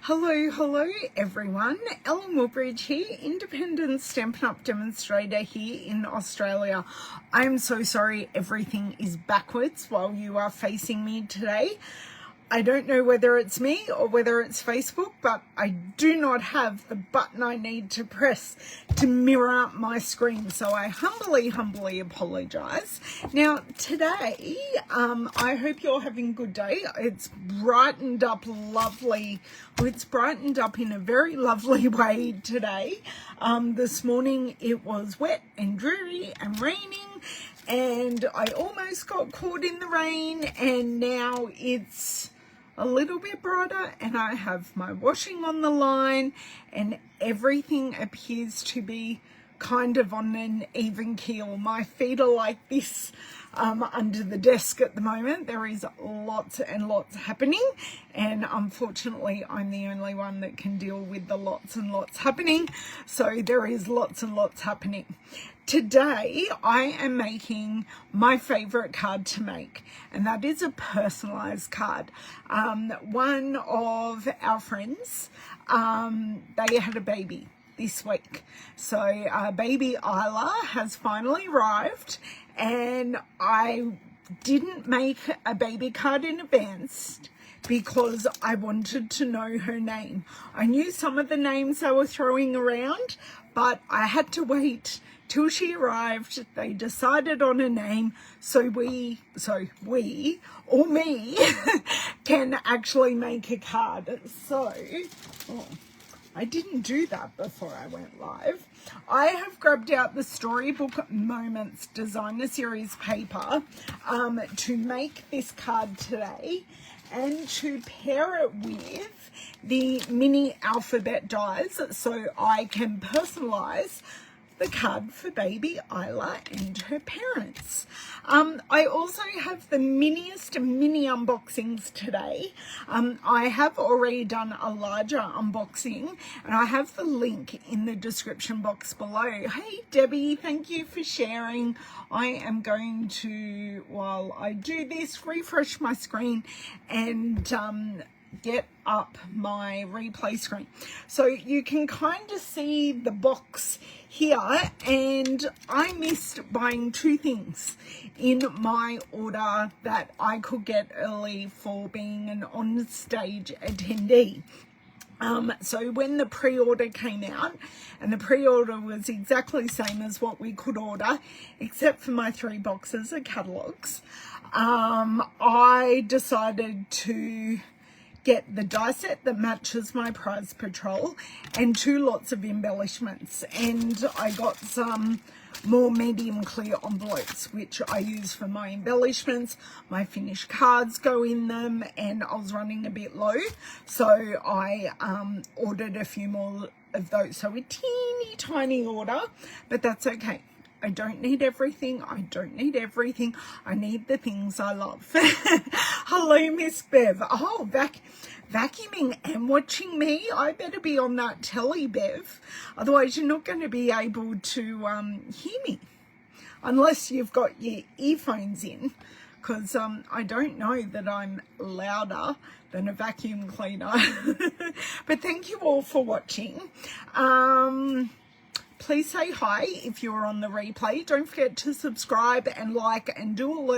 Hello everyone. Ellen Woodbridge here, independent Stampin' Up demonstrator here in Australia. I'm so sorry everything is backwards while you are facing me today. I don't know whether it's me or whether it's Facebook, but I do not have the button I need to press to mirror my screen. So I humbly apologize. Now today, I hope you're having a good day. It's brightened up lovely. Well, it's brightened up in a very lovely way today. This morning it was wet and dreary and raining, and I almost got caught in the rain, and now it's a little bit brighter and I have my washing on the line and everything appears to be kind of on an even keel. My feet are like this under the desk at the moment. There is lots and lots happening, and unfortunately I'm the only one that can deal with the lots and lots happening. So there is lots and lots happening. Today I am making my favorite card to make, and that is a personalized card. One of our friends, they had a baby this week. So baby Isla has finally arrived, and I didn't make a baby card in advance because I wanted to know her name. I knew some of the names they were throwing around, but I had to wait till she arrived. They decided on a name, so we or me can actually make a card. So I didn't do that before I went live. I have grabbed out the Storybook Moments Designer Series paper to make this card today, and to pair it with the mini alphabet dies so I can personalize the card for baby Isla and her parents. I also have the mini unboxings today. I have already done a larger unboxing, and I have the link in the description box below. Hey Debbie, thank you for sharing. I am going to, while I do this, refresh my screen and get up my replay screen so you can kind of see the box here. And I missed buying two things in my order that I could get early for being an on-stage attendee. So when the pre-order came out, and the pre-order was exactly the same as what we could order, except for my 3 boxes of catalogs, I decided to get the die set that matches my prize patrol and 2 lots of embellishments. And I got some more medium clear envelopes, which I use for my embellishments. My finished cards go in them, and I was running a bit low, so I ordered a few more of those. So a teeny tiny order, but that's okay. I don't need everything. I need the things I love. Hello, Miss Bev. Oh, vacuuming and watching me. I better be on that telly, Bev. Otherwise, you're not going to be able to hear me unless you've got your earphones in, because I don't know that I'm louder than a vacuum cleaner. But thank you all for watching. Please say hi if you're on the replay. Don't forget to subscribe and like and do all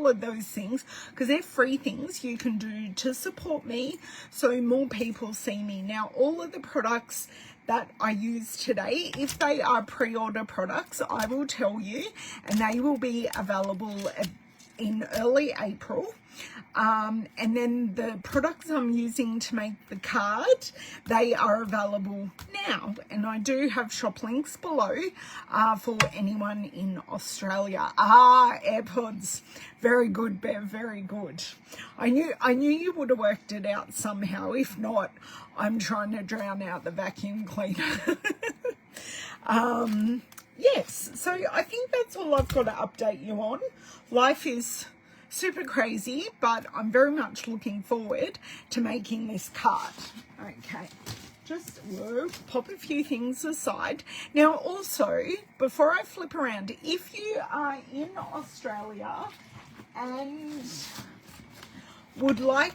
of those things, because they're free things you can do to support me so more people see me. Now, all of the products that I use today, if they are pre-order products, I will tell you, and they will be available in early April. And then the products I'm using to make the card, they are available now, and I do have shop links below for anyone in Australia. AirPods, very good, Bev, very good. I knew you would have worked it out somehow. If not, I'm trying to drown out the vacuum cleaner. Yes, so I think that's all I've got to update you on. Life is super crazy, but I'm very much looking forward to making this card. Okay, just pop a few things aside. Now, also, before I flip around, if you are in Australia and would like,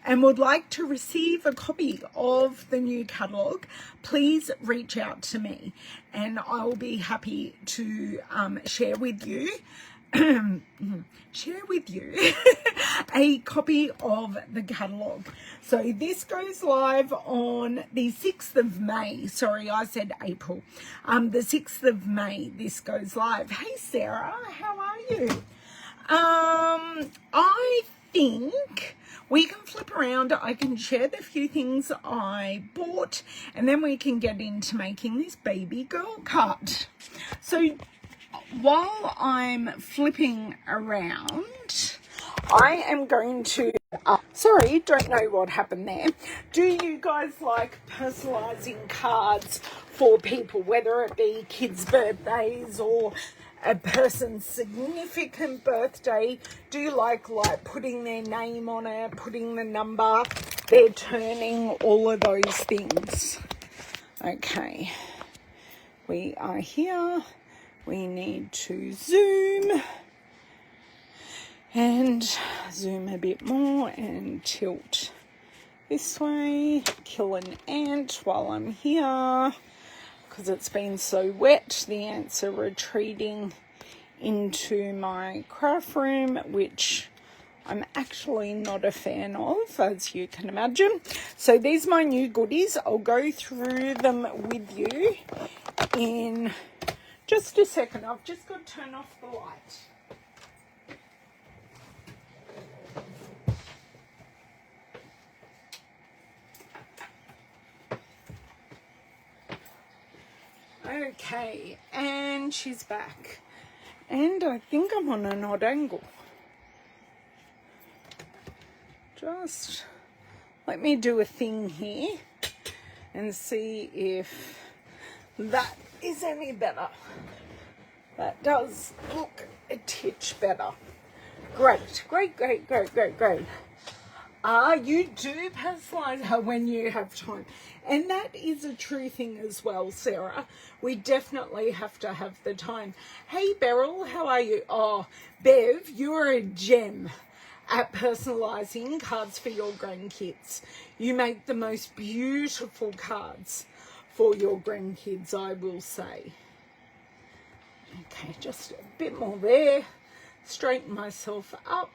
and would like to receive a copy of the new catalogue, please reach out to me and I will be happy to share with you a copy of the catalogue. So this goes live on the 6th of May. Sorry, I said April. The 6th of May this goes live. Hey Sarah, how are you? I think we can flip around. I can share the few things I bought and then we can get into making this baby girl card. So while I'm flipping around, I am going to, sorry, don't know what happened there. Do you guys like personalising cards for people, whether it be kids' birthdays or a person's significant birthday? Do you like putting their name on it, putting the number they're turning, all of those things? Okay, we are here. We need to zoom and zoom a bit more and tilt this way. Kill an ant while I'm here because it's been so wet. The ants are retreating into my craft room, which I'm actually not a fan of, as you can imagine. So these are my new goodies. I'll go through them with you in just a second. I've just got to turn off the light. Okay, and she's back. And I think I'm on an odd angle. Just let me do a thing here and see if that is any better. That does look a titch better. Great, great, great, great, great, great. You do personalise her when you have time. And that is a true thing as well, Sarah. We definitely have to have the time. Hey, Beryl, how are you? Oh, Bev, you're a gem at personalising cards for your grandkids. You make the most beautiful cards for your grandkids, I will say. Okay, just a bit more there. Straighten myself up.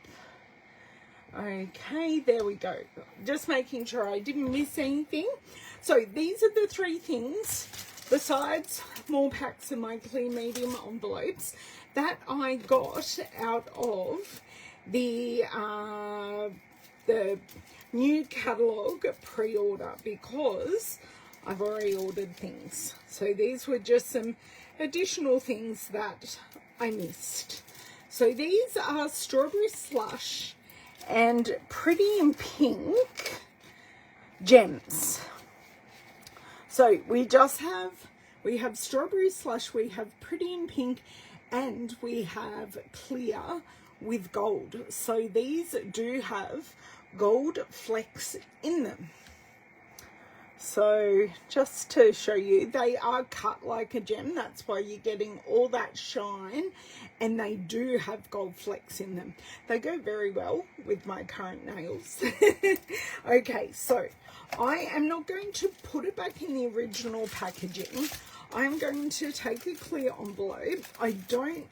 Okay, there we go. Just making sure I didn't miss anything. So these are the three things, besides more packs of my clear medium envelopes, that I got out of the new catalogue pre-order, because I've already ordered things. So these were just some additional things that I missed. So these are Strawberry Slush and Pretty in Pink gems. So we have Strawberry Slush, we have Pretty in Pink, and we have Clear with gold. So these do have gold flecks in them. So just to show you, they are cut like a gem. That's why you're getting all that shine, and they do have gold flecks in them. They go very well with my current nails. Okay, so I am not going to put it back in the original packaging. I'm going to take a clear envelope. I don't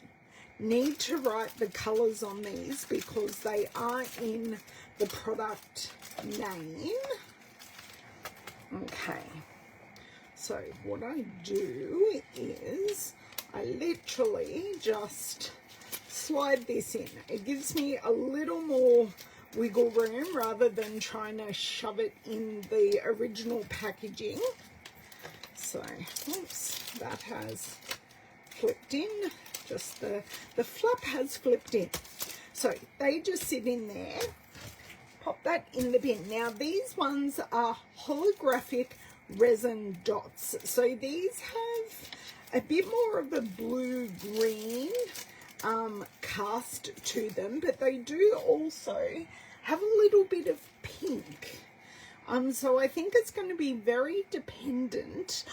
need to write the colours on these because they are in the product name. Okay, so what I do is I literally just slide this in. It gives me a little more wiggle room rather than trying to shove it in the original packaging. So, oops, that has flipped in. Just the flap has flipped in. So they just sit in there. Pop that in the bin. Now these ones are holographic resin dots. So these have a bit more of a blue-green cast to them, but they do also have a little bit of pink. So I think it's going to be very dependent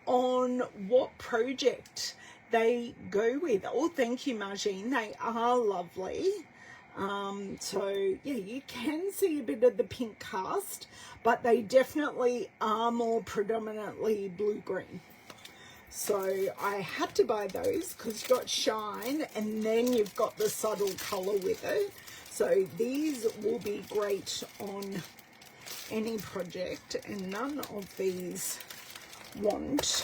on what project they go with. Oh, thank you, Margine. They are lovely. So yeah, you can see a bit of the pink cast, but they definitely are more predominantly blue-green. So I had to buy those because you've got shine and then you've got the subtle colour with it. So these will be great on any project, and none of these want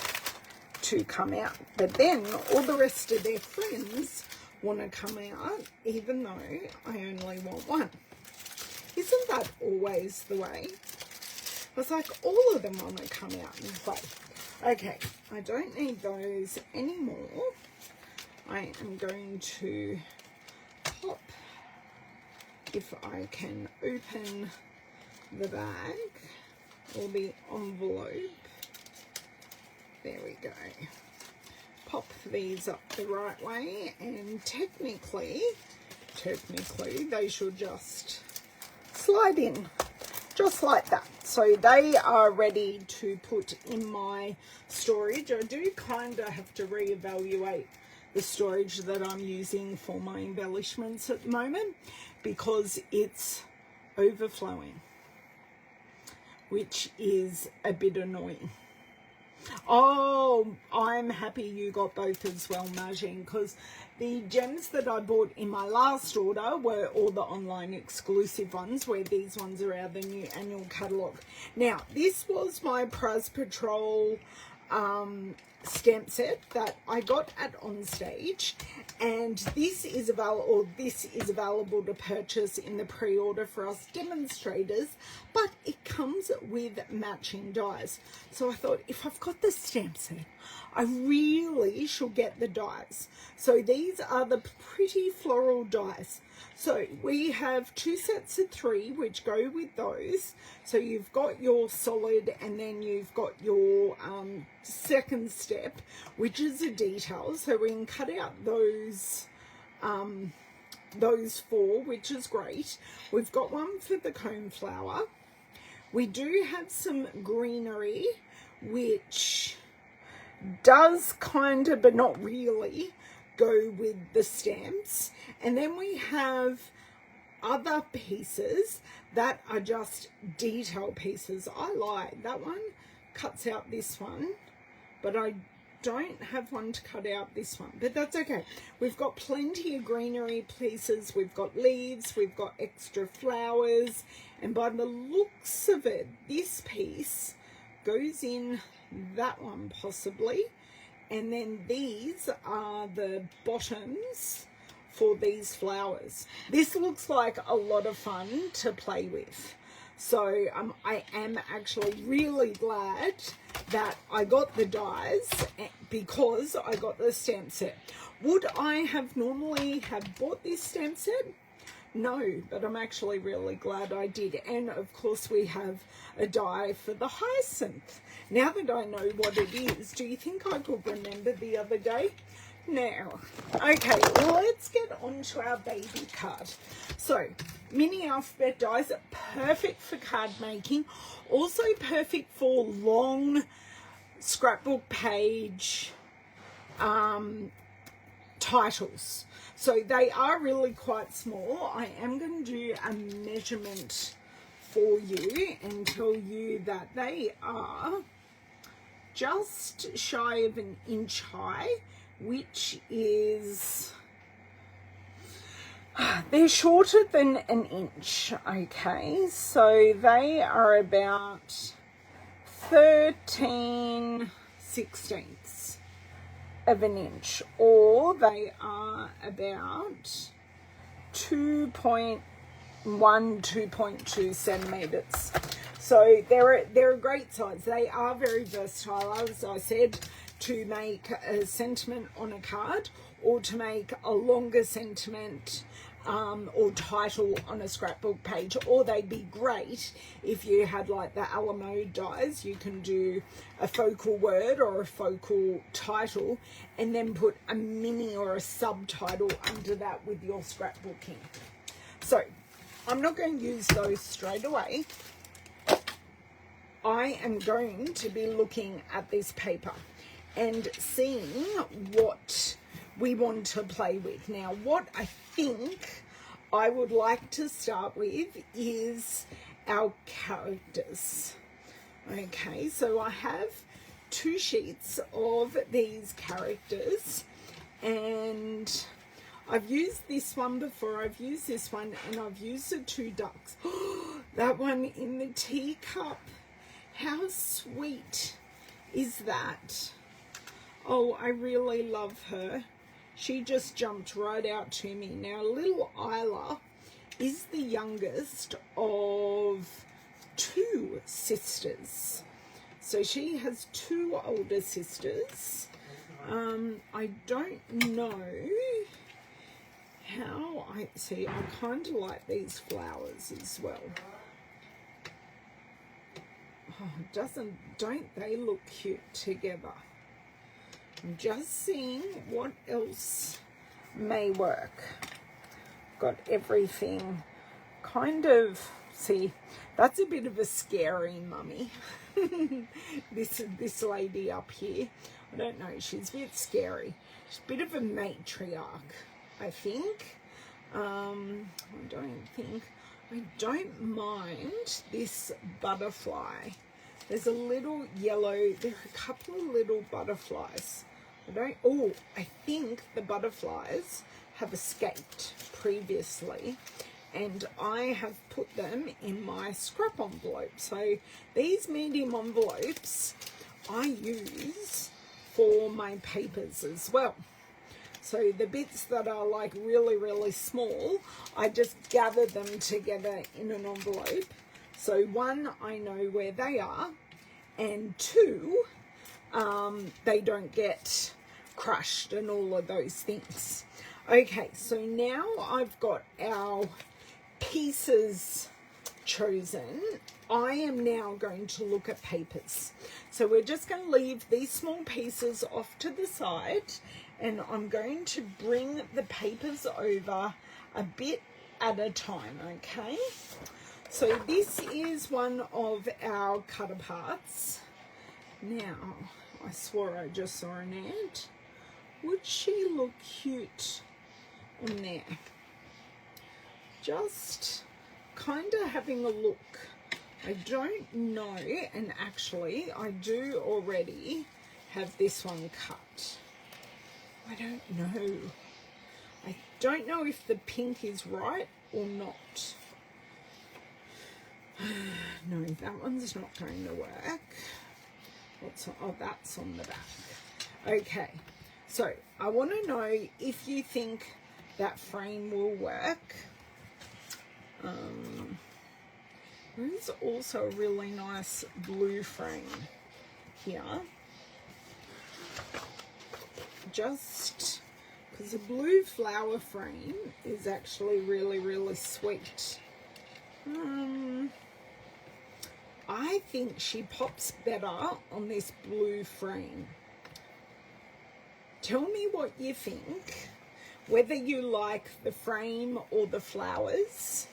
to come out. But then all the rest of their friends want to come out, even though I only want one. Isn't that always the way? It's like all of them want to come out and play. Okay, I don't need those anymore. I am going to pop, if I can open the bag or the envelope. There we go. Pop these up the right way, and technically they should just slide in just like that. So they are ready to put in my storage. I do kind of have to reevaluate the storage that I'm using for my embellishments at the moment because it's overflowing, which is a bit annoying. Oh, I'm happy you got both as well, Majin, because the gems that I bought in my last order were all the online exclusive ones, where these ones are out of the new annual catalogue. Now, this was my Prize Patrol stamp set that I got at Onstage, and this is available to purchase in the pre-order for us demonstrators, but it comes with matching dies. So I thought, if I've got the stamp set, I really should get the dies. So these are the pretty floral dies. So we have 2 sets of 3 which go with those. So you've got your solid, and then you've got your second step, which is a detail. So we can cut out those 4, which is great. We've got one for the cone flower. We do have some greenery, which does kind of, but not really, go with the stamps. And then we have other pieces that are just detail pieces. I like that one, cuts out this one, but I don't have one to cut out this one, but that's okay. We've got plenty of greenery pieces, we've got leaves, we've got extra flowers, and by the looks of it, this piece goes in that one possibly, and then these are the bottoms for these flowers. This looks like a lot of fun to play with. So I am actually really glad that I got the dies because I got the stamp set. Would I have normally have bought this stamp set? No, but I'm actually really glad I did. And of course we have a die for the hyacinth. Now that I know what it is, do you think I could remember the other day? Now, okay, let's get on to our baby card. So, mini alphabet dies are perfect for card making, also perfect for long scrapbook page titles. So they are really quite small. I am going to do a measurement for you and tell you that they are just shy of 1 inch high, which is, they're shorter than 1 inch, okay, so they are about 13/16 of 1 inch, or they are about 2.2 centimeters. So they're a great size. They are very versatile, as I said, to make a sentiment on a card, or to make a longer sentiment or title on a scrapbook page, or they'd be great if you had like the Alamo dies. You can do a focal word or a focal title and then put a mini or a subtitle under that with your scrapbooking. So I'm not going to use those straight away. I am going to be looking at this paper and seeing what we want to play with. Now, what I think I would like to start with is our characters. Okay, so I have 2 sheets of these characters, and I've used this one before, I've used this one, and I've used the 2 ducks. That one in the teacup, how sweet is that? Oh, I really love her. She just jumped right out to me. Now, little Isla is the youngest of 2 sisters. So she has 2 older sisters. I don't know how I see. I kind of like these flowers as well. Oh, don't they look cute together? I'm just seeing what else may work. Got everything kind of, see, that's a bit of a scary mummy. this lady up here, I don't know, she's a bit scary. She's a bit of a matriarch, I think. I don't mind this butterfly. There's a little yellow, there are a couple of little butterflies. I think the butterflies have escaped previously, and I have put them in my scrap envelope. So these medium envelopes I use for my papers as well. So the bits that are like really, really small, I just gather them together in an envelope. So 1, I know where they are, and 2, they don't get crushed and all of those things. Okay, so now I've got our pieces chosen. I am now going to look at papers. So we're just going to leave these small pieces off to the side, and I'm going to bring the papers over a bit at a time, okay? So this is one of our cut aparts. Now, I swore I just saw an ant. Would she look cute on there? Just kind of having a look. I don't know, and actually I do already have this one cut. I don't know. I don't know if the pink is right or not. No, that one's not going to work. Oh, that's on the back. Okay, so I want to know if you think that frame will work. There is also a really nice blue frame here. Just because the blue flower frame is actually really, really sweet. I think she pops better on this blue frame. Tell me what you think, whether you like the frame or the flowers.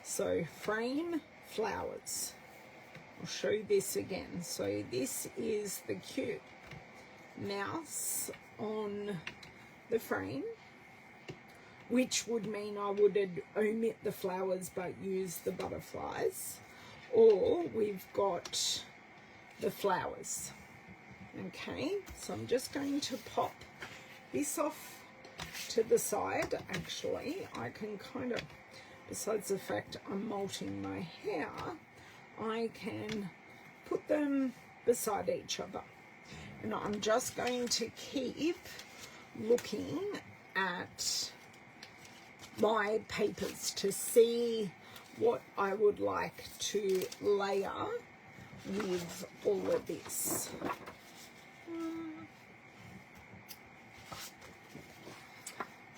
So frame, flowers. I'll show you this again. So this is the cute mouse on the frame, which would mean I would omit the flowers but use the butterflies. Or we've got the flowers. Okay, so I'm just going to pop this off to the side. Actually, I can kind of, besides the fact I'm molting my hair, I can put them beside each other. And I'm just going to keep looking at my papers to see what I would like to layer with all of this.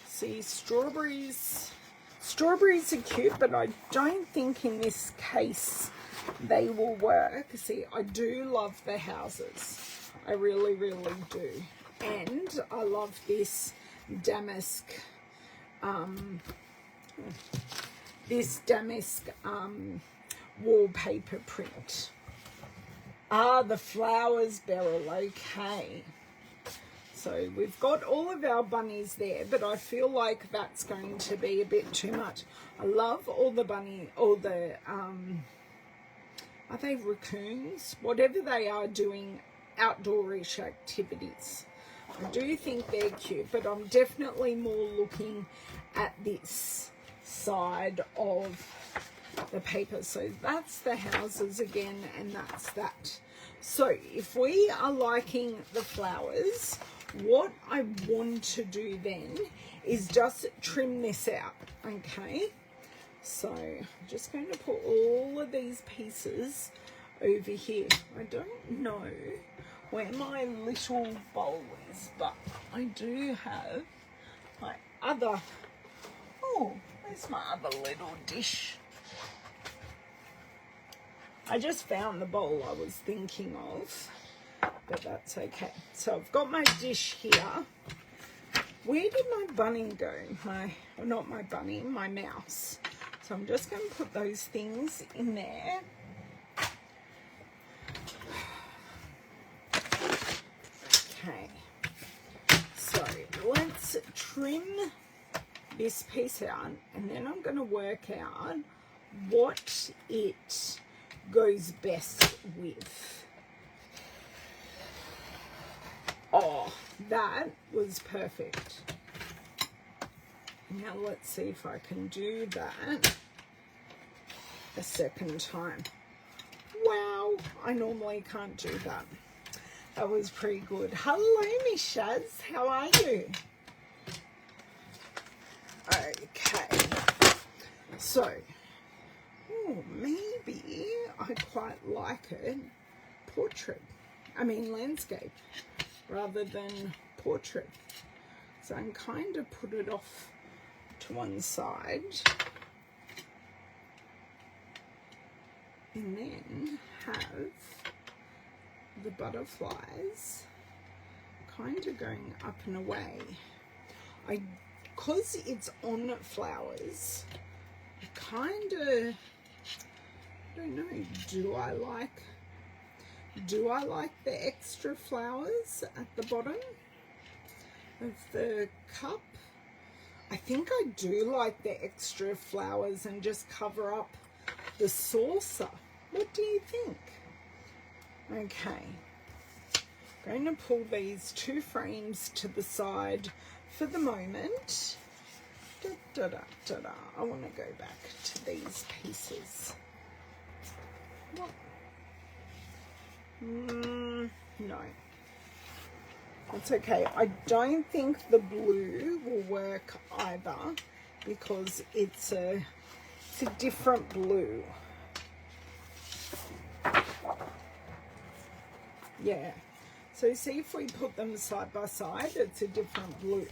See, strawberries are cute, but I don't think in this case they will work. See, I do love the houses. I really, really do. And I love this damask wallpaper print. The flowers, Beryl, okay. So we've got all of our bunnies there, but I feel like that's going to be a bit too much. I love all the are they raccoons? Whatever they are doing outdoorish activities. I do think they're cute, but I'm definitely more looking at this side of the paper. So that's the houses again, and that's that. So if we are liking the flowers, what I want to do then is just trim this out, okay? So I'm just going to put all of these pieces over here. I don't know where my little bowl is, but I do have my other, oh, there's my other little dish. I just found the bowl I was thinking of, but that's okay. So I've got my dish here. Where did my bunny go? Not my bunny, my mouse. So I'm just going to put those things in there. Okay. So let's trim this piece out, and then I'm going to work out what it goes best with. Oh, that was perfect. Now let's see if I can do that a second time. Wow, I normally can't do that. That was pretty good. Hello, Miss Shaz, how are you? Okay, so maybe I quite like it landscape rather than portrait. So I'm kind of put it off to one side and then have the butterflies kind of going up and away. Because it's on flowers, I kind of don't know, do I like the extra flowers at the bottom of the cup? I think I do like the extra flowers and just cover up the saucer. What do you think? Okay, I'm going to pull these two frames to the side for the moment. I want to go back to these pieces. What? No. That's okay. I don't think the blue will work either because it's a different blue. Yeah. So see, if we put them side by side, it's a different blue.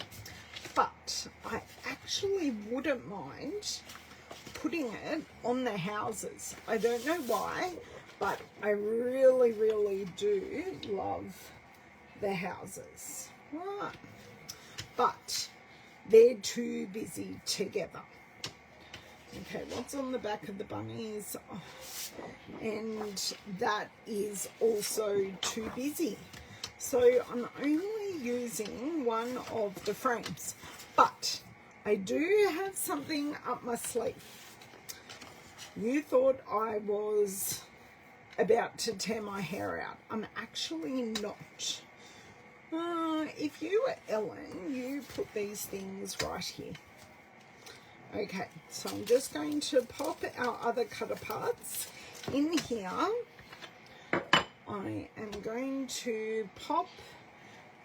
But I actually wouldn't mind putting it on the houses. I don't know why, but I really, really do love the houses. Right. But they're too busy together. Okay, what's on the back of the bunnies? Oh, and that is also too busy. So I'm only using one of the frames, but I do have something up my sleeve. You thought I was about to tear my hair out. I'm actually not. If you were Ellen, you put these things right here. Okay, so I'm just going to pop our other cutter parts in here. I am going to pop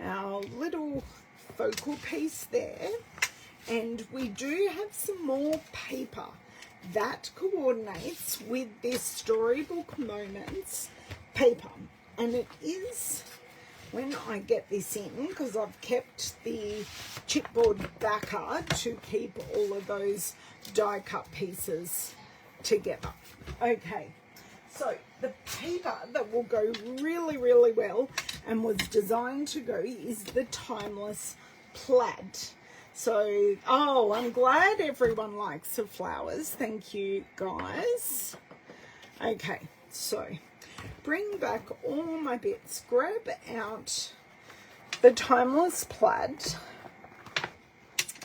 our little focal piece there, and we do have some more paper that coordinates with this Storybook Moments paper, and it is, when I get this in, because I've kept the chipboard backer to keep all of those die cut pieces together. Okay, so the paper that will go really, really well and was designed to go is the Timeless Plaid. So, oh, I'm glad everyone likes the flowers. Thank you, guys. Okay, so bring back all my bits. Grab out the Timeless Plaid.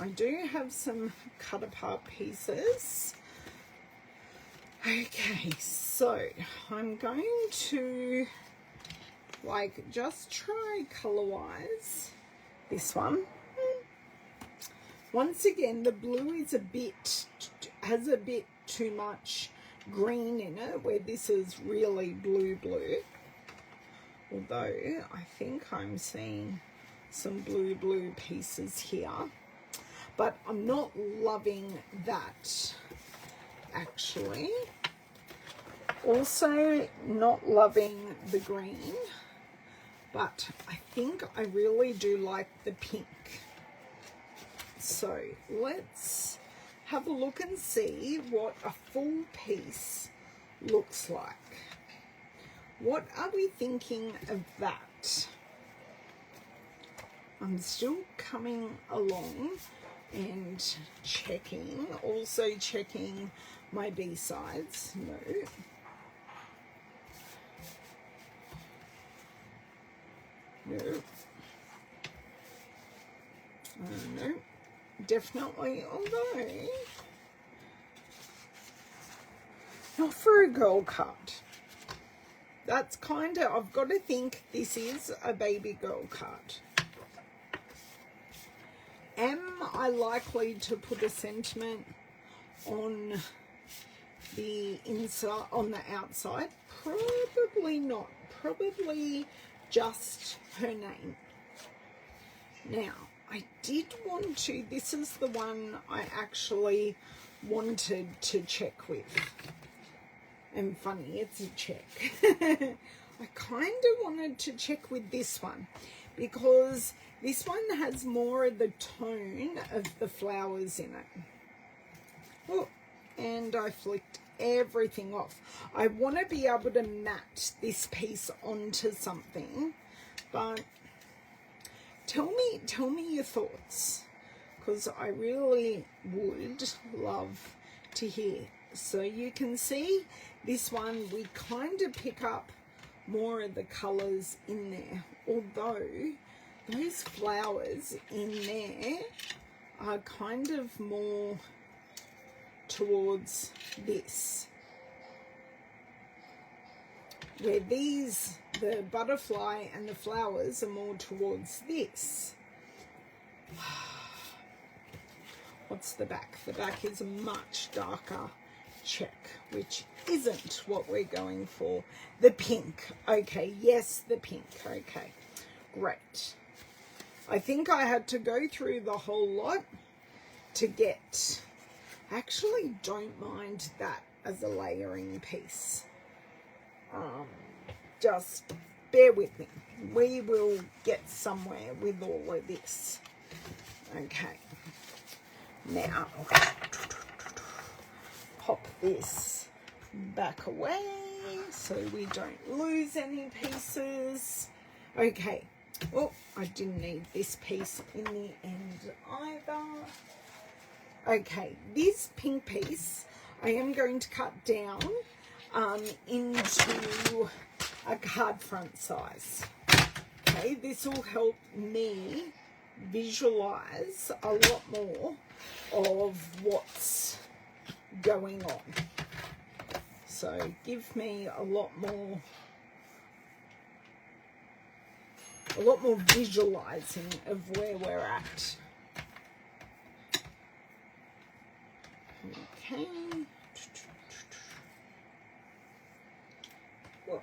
I do have some cut apart pieces. Okay, so I'm going to like just try color wise this one. Once again, the blue is has a bit too much green in it, where this is really blue. Although I think I'm seeing some blue pieces here, but I'm not loving that actually. Also not loving the green, but I think I really do like the pink. So let's have a look and see what a full piece looks like. What are we thinking of that? I'm still coming along and checking, also checking my B-sides. No, definitely, although not for a girl card. That's kind of, I've got to think this is a baby girl card. Am I likely to put a sentiment on the inside, on the outside? Probably not. Probably just her name. Now, I did want to, this is the one I actually wanted to check with. And funny, it's a check. I kind of wanted to check with this one because this one has more of the tone of the flowers in it. Oh, and I flicked everything off. I want to be able to match this piece onto something, but tell me your thoughts, because I really would love to hear. So you can see this one, we kind of pick up more of the colors in there, although those flowers in there are kind of more towards this, where these, the butterfly and the flowers, are more towards this. What's the back? The back is a much darker check, which isn't what we're going for. The pink. Okay, yes, the pink. Okay, great. I think I had to go through the whole lot to get, I actually don't mind that as a layering piece. Just bear with me. We will get somewhere with all of this. Okay, now pop this back away so we don't lose any pieces. Okay, oh, I didn't need this piece in the end either. Okay, this pink piece I am going to cut down into a card front size. Okay, this will help me visualize a lot more of what's going on. So give me a lot more visualizing of where we're at. Okay. Well,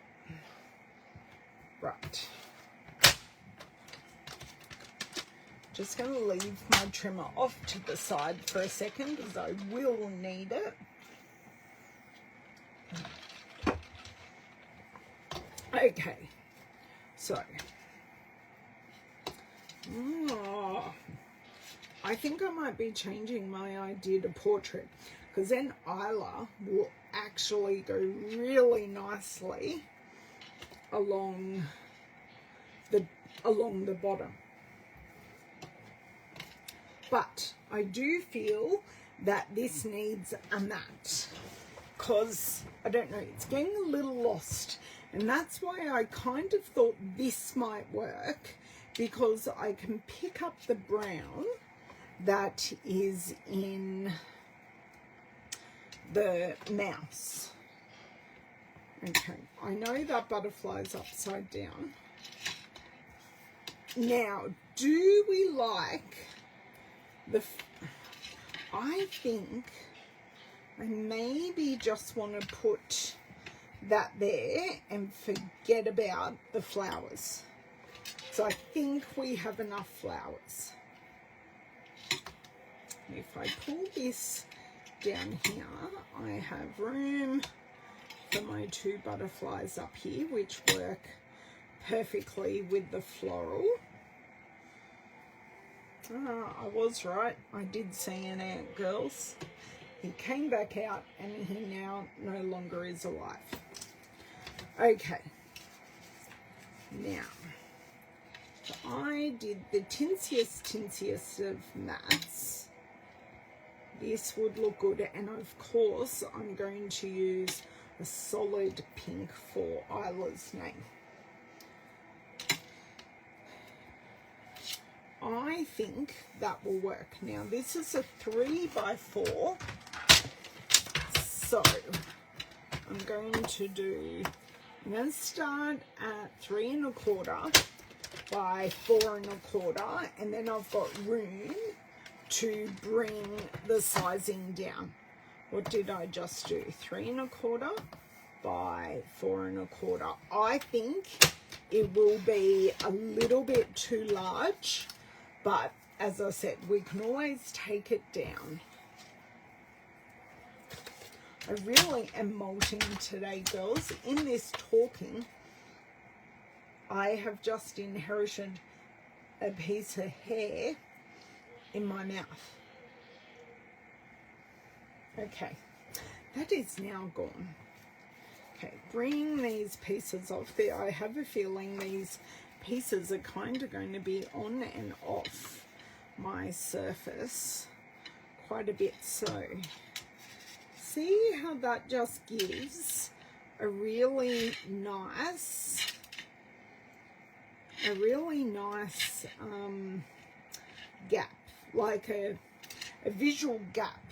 right. Just going to leave my trimmer off to the side for a second because I will need it. Okay, so I think I might be changing my idea to portrait, because then Isla will actually go really nicely along the bottom. But I do feel that this needs a mat, because I don't know, it's getting a little lost. And that's why I kind of thought this might work, because I can pick up the brown that is in the mouse. Okay, I know that butterfly's upside down. Now, do we like the... I think I maybe just want to put that there and forget about the flowers. So I think we have enough flowers. If I pull this down here, I have room for my 2 butterflies up here, which work perfectly with the floral. I was right. I did see an ant, girls. He came back out and he now no longer is alive. Okay. Now, I did the tinsiest of mats. This would look good, and of course I'm going to use a solid pink for Isla's name. I think that will work. Now this is a 3x4, so I'm going to start at 3 1/4 by 4 1/4, and then I've got room to bring the sizing down. What did I just do? 3 1/4 by 4 1/4. I think it will be a little bit too large, but as I said, we can always take it down. I really am molting today, girls. In this talking, I have just inherited a piece of hair in my mouth. Okay, that is now gone. Okay, bring these pieces off there. I have a feeling these pieces are kind of going to be on and off my surface quite a bit. So see how that just gives a really nice gap, like a visual gap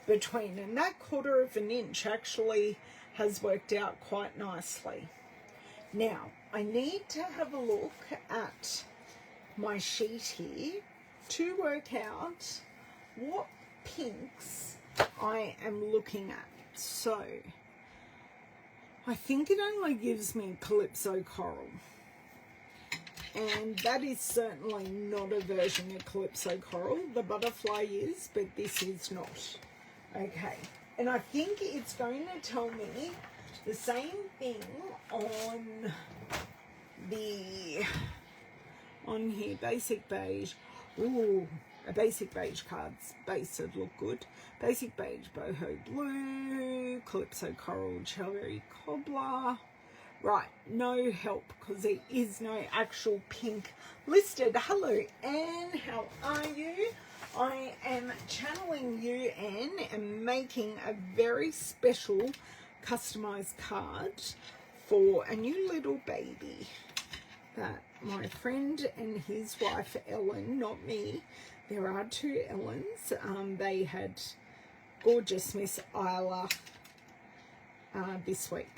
between, and that 1/4 inch actually has worked out quite nicely. Now I need to have a look at my sheet here to work out what pinks I am looking at. So I think it only gives me Calypso Coral, and that is certainly not a version of Calypso Coral. The butterfly is, but this is not. Okay, and I think it's going to tell me the same thing on here, basic beige. Ooh, a basic beige card's base would look good. Basic beige, boho blue, Calypso Coral, cherry cobbler. Right, no help because there is no actual pink listed. Hello Anne, how are you? I am channeling you, Anne, and making a very special customized card for a new little baby that my friend and his wife Ellen, not me, there are 2 Ellens, they had gorgeous Miss Isla this week.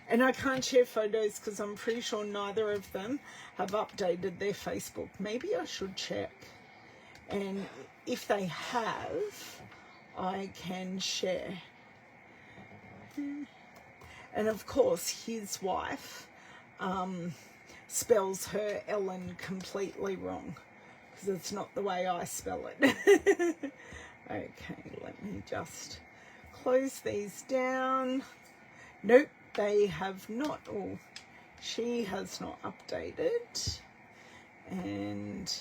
And I can't share photos because I'm pretty sure neither of them have updated their Facebook. Maybe I should check. And if they have, I can share. And of course, his wife spells her Ellen completely wrong because it's not the way I spell it. Okay, let me just close these down. Nope, they have not, or she has not updated, and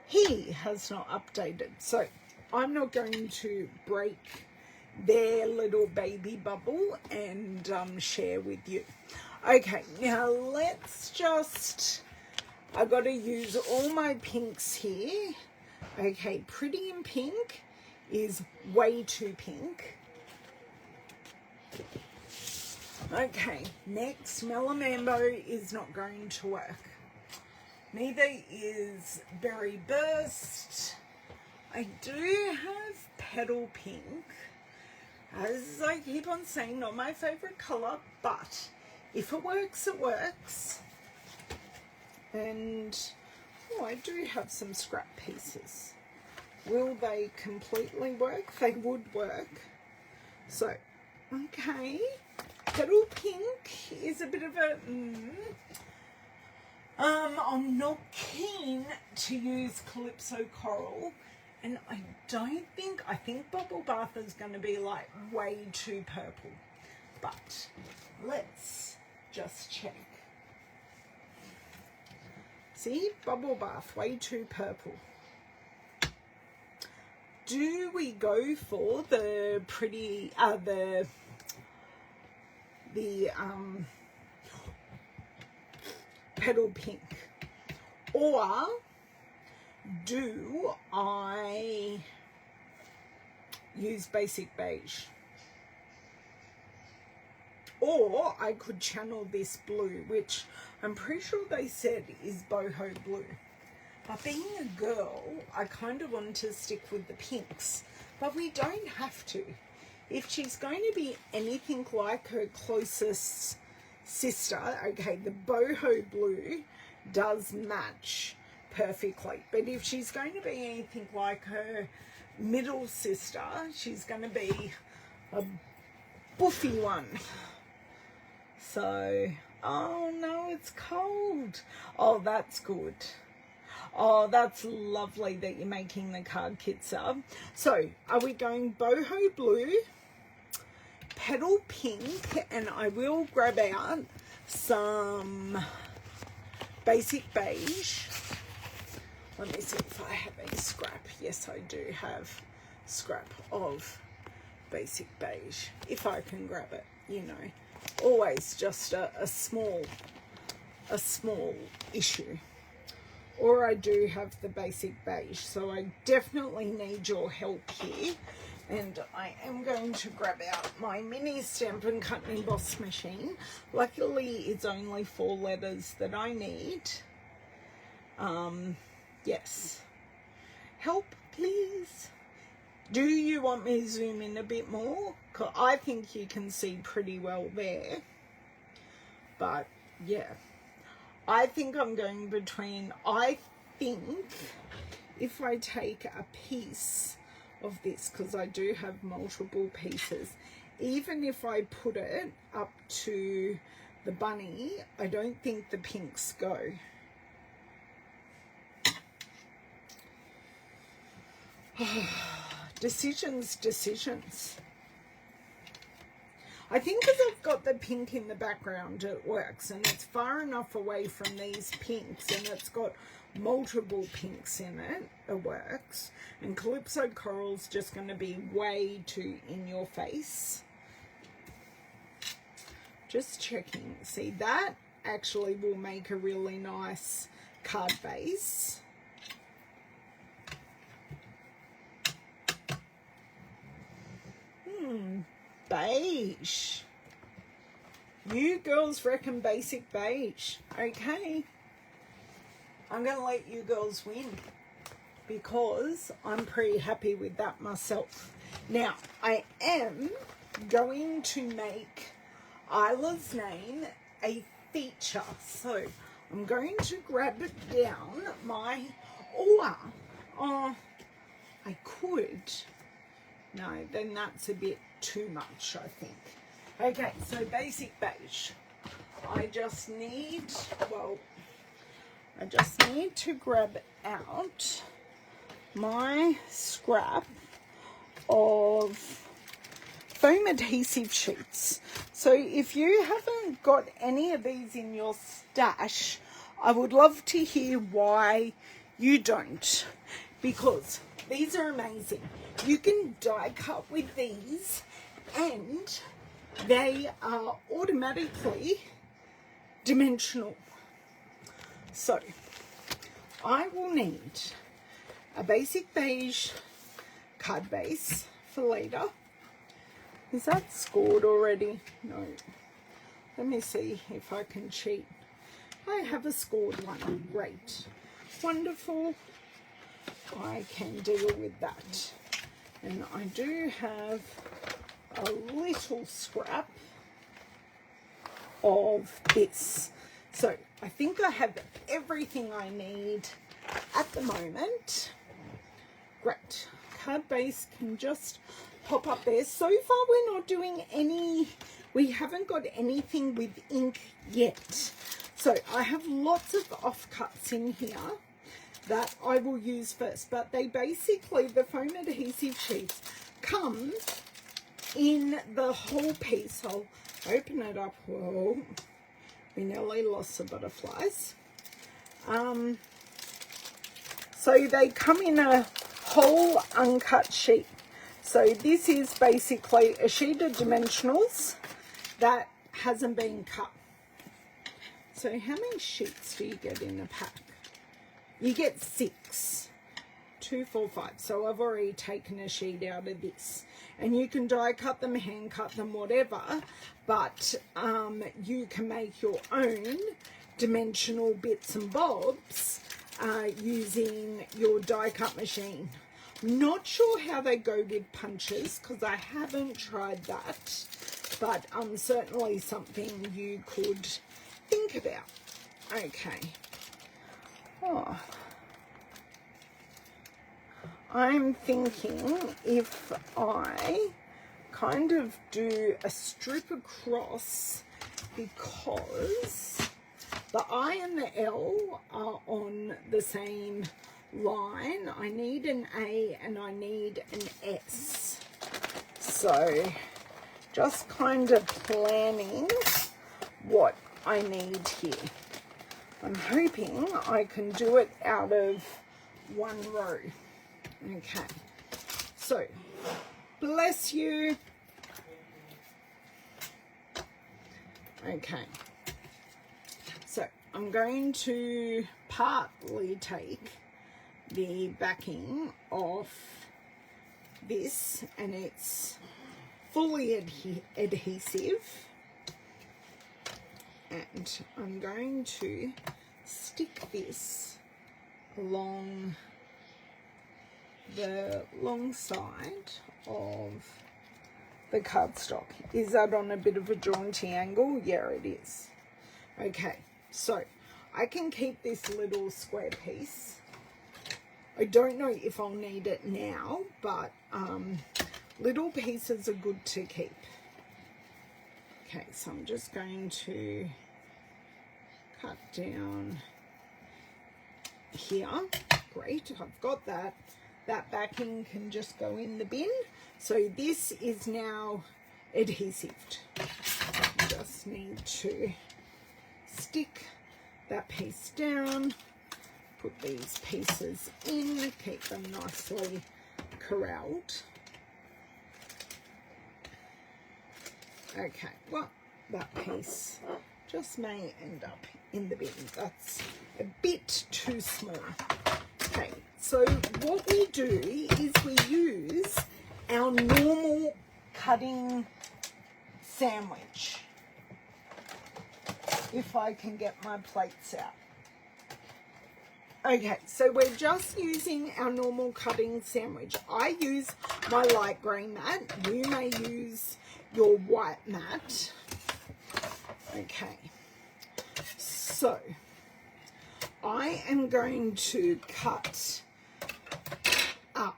he has not updated. So I'm not going to break their little baby bubble and share with you. Okay, now let's just, I've got to use all my pinks here. Okay, Pretty in Pink is way too pink. Okay, next Melamambo is not going to work. Neither is Berry Burst. I do have Petal Pink. As I keep on saying, not my favourite colour, but if it works, it works. And, oh, I do have some scrap pieces. Will they completely work? They would work. So, okay. Petal Pink is a bit of a... I'm not keen to use Calypso Coral, and I think Bubble Bath is going to be like way too purple, but let's just check. See, Bubble Bath, way too purple. Do we go for the pretty, the Petal Pink, or do I use Basic Beige? Or I could channel this blue, which I'm pretty sure they said is boho blue. But being a girl, I kind of want to stick with the pinks, but we don't have to. If she's going to be anything like her closest sister, okay, the boho blue does match perfectly, but if she's going to be anything like her middle sister, she's going to be a buffy one. So, oh no, it's cold. Oh, that's good. Oh, that's lovely that you're making the card kits up. So, are we going boho blue, petal pink, and I will grab out some basic beige. Let me see if I have any scrap. Yes, I do have scrap of basic beige. If I can grab it, you know. Always just a small issue. Or I do have the basic beige. So I definitely need your help here. And I am going to grab out my mini Stampin' Cut and Emboss machine. Luckily, it's only 4 letters that I need. Yes. Help, please. Do you want me to zoom in a bit more? 'Cause I think you can see pretty well there. But, yeah. I think I'm going between... I think if I take a piece of this, because I do have multiple pieces, even if I put it up to the bunny, I don't think the pinks go. Decisions. I think because I've got the pink in the background, it works, and it's far enough away from these pinks, and it's got multiple pinks in it, it works. And Calypso Coral's just going to be way too in your face. Just checking. See, that actually will make a really nice card base. Beige. You girls reckon basic beige. Okay. I'm going to let you girls win because I'm pretty happy with that myself. Now, I am going to make Isla's name a feature. So, I'm going to grab down my... Oh, I could... No, then that's a bit too much, I think. Okay, so basic beige. I just need to grab out my scrap of foam adhesive sheets. So if you haven't got any of these in your stash, I would love to hear why you don't, because these are amazing. You can die cut with these and they are automatically dimensional. So I will need a basic beige card base for later. Is that scored already? No. Let me see if I can cheat. I have a scored one. Great. Wonderful. I can deal with that. And I do have a little scrap of this. So I think I have everything I need at the moment. Great. Card base can just pop up there. So far we're not doing any, we haven't got anything with ink yet. So I have lots of offcuts in here that I will use first, but they basically, the foam adhesive sheets come in the whole piece. I'll open it up. Whoa, we nearly lost the butterflies. So they come in a whole uncut sheet. So this is basically a sheet of dimensionals that hasn't been cut. So how many sheets do you get in a pack? You get 6, 2, 4, 5. So I've already taken a sheet out of this. And you can die cut them, hand cut them, whatever. But you can make your own dimensional bits and bobs using your die cut machine. Not sure how they go with punches because I haven't tried that. But certainly something you could think about. Okay. Oh. I'm thinking if I kind of do a strip across, because the I and the L are on the same line. I need an A and I need an S. So just kind of planning what I need here. I'm hoping I can do it out of one row. Okay, so bless you. Okay, so I'm going to partly take the backing off this, and it's fully adhesive. And I'm going to stick this along the long side of the cardstock. Is that on a bit of a jaunty angle? Yeah, it is. Okay, so I can keep this little square piece. I don't know if I'll need it now, but little pieces are good to keep. Okay, so I'm just going to cut down here. Great, I've got that. That backing can just go in the bin. So this is now adhesived. Just need to stick that piece down, put these pieces in, keep them nicely corralled. Okay, well, that piece just may end up in the bin. That's a bit too small. Okay, so what we do is we use our normal cutting sandwich. If I can get my plates out. Okay, so we're just using our normal cutting sandwich. I use my light green mat. You may use your white mat. Okay, so I am going to cut up.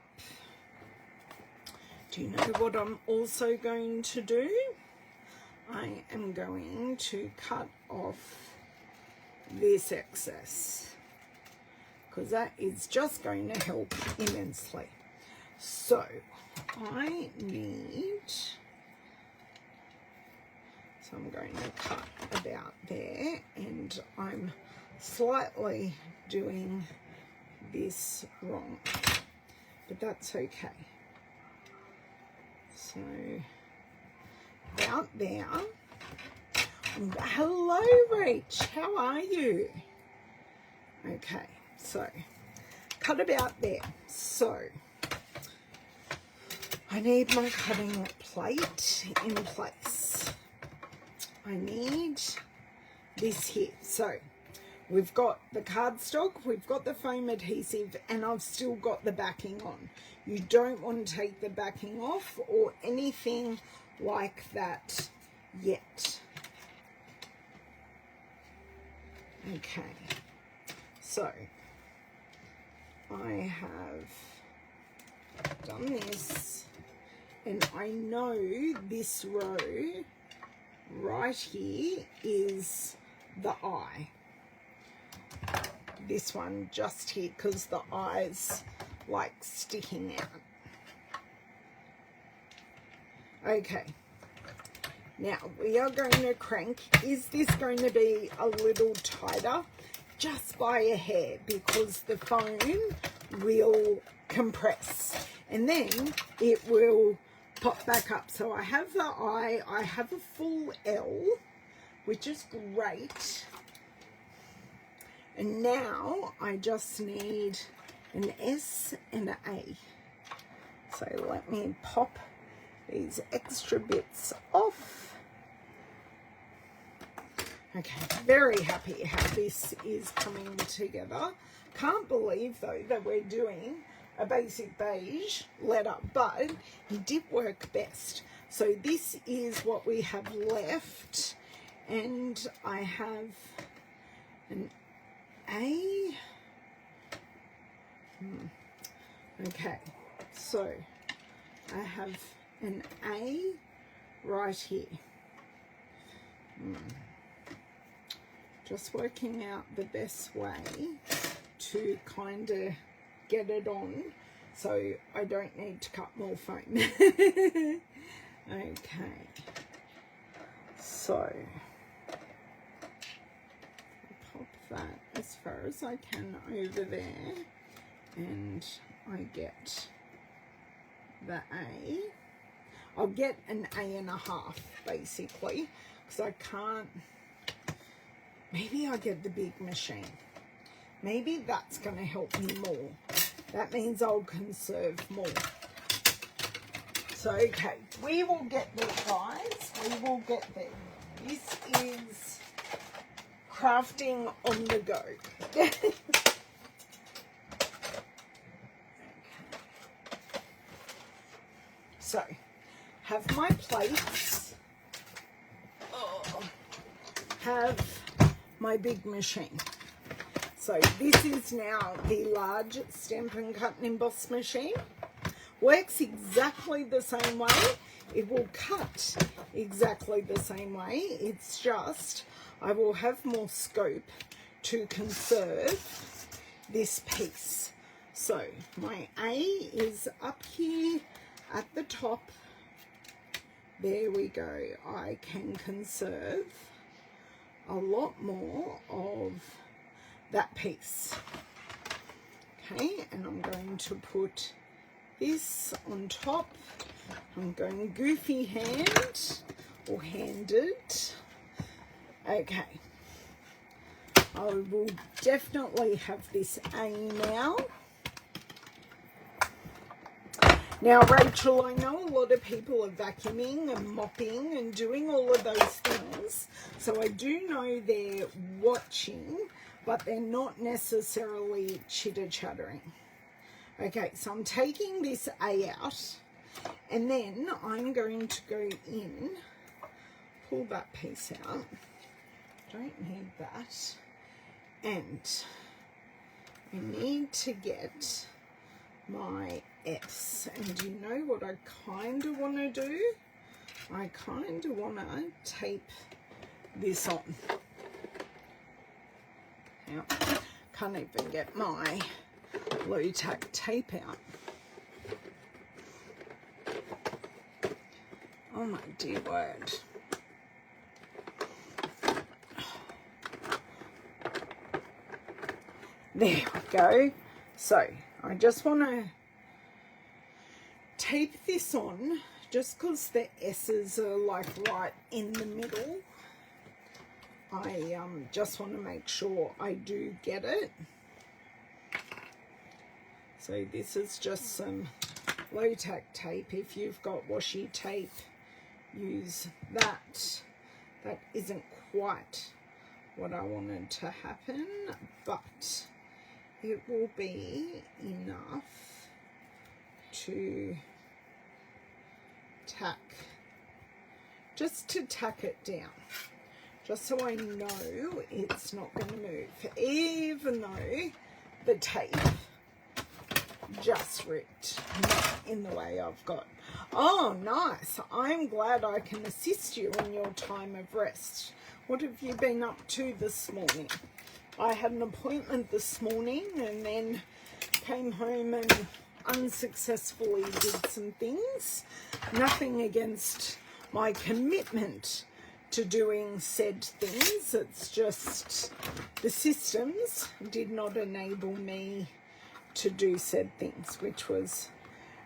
Do you know what I'm also going to do? I am going to cut off this excess, because that is just going to help immensely. So I need, so I'm going to cut about there, and I'm slightly doing this wrong, but that's okay. So about there. Hello, Rach, how are you? Okay, so cut about there. So I need my cutting plate in place. I need this here. So We've got the cardstock, we've got the foam adhesive, and I've still got the backing on. You don't want to take the backing off or anything like that yet. Okay, so I have done this, and I know this row right here is the eye. This one just here, because the eye's like sticking out. Okay, now we are going to crank. Is this going to be a little tighter? Just by a hair, because the foam will compress and then it will pop back up. So I have the eye, I have a full L, which is great. And now I just need an S and an A. So let me pop these extra bits off. Okay, very happy how this is coming together. Can't believe though that we're doing a basic beige letter, but it did work best. So this is what we have left, and I have an A. Okay, so I have an A right here. Just working out the best way to kind of get it on so I don't need to cut more foam. Okay, so pop that as far as I can over there, and I get the A. I'll get an A&1/2 basically, because I can't. Maybe I get the big machine. Maybe that's going to help me more. That means I'll conserve more. So, okay, we will get there, guys. We will get there. This is crafting on the go. Okay. So, have my plates. Have my big machine. So this is now the large Stampin' Cut and Emboss machine. Works exactly the same way. It will cut exactly the same way. It's just I will have more scope to conserve this piece. So my A is up here at the top. There we go. I can conserve a lot more of that piece. Okay, and I'm going to put this on top. I'm going goofy hand or handed. Okay, I will definitely have this A now. Now, Rachel, I know a lot of people are vacuuming and mopping and doing all of those things. So I do know they're watching, but they're not necessarily chitter-chattering. Okay, so I'm taking this A out, and then I'm going to go in, pull that piece out. Don't need that. And I need to get my S, and do you know what I kind of want to do? I kind of want to tape this on. Now, can't even get my low-tack tape out. Oh my dear word. There we go. So I just want to tape this on, just because the S's are like right in the middle. I just want to make sure I do get it. So this is just some low-tack tape. If you've got washi tape, use that. That isn't quite what I wanted to happen, but it will be enough to tack, just to tack it down, just so I know it's not going to move, even though the tape just ripped, not in the way I've got. Oh, nice. I'm glad I can assist you in your time of rest. What have you been up to this morning? I had an appointment this morning and then came home and unsuccessfully did some things. Nothing against my commitment to doing said things. It's just the systems did not enable me to do said things, which was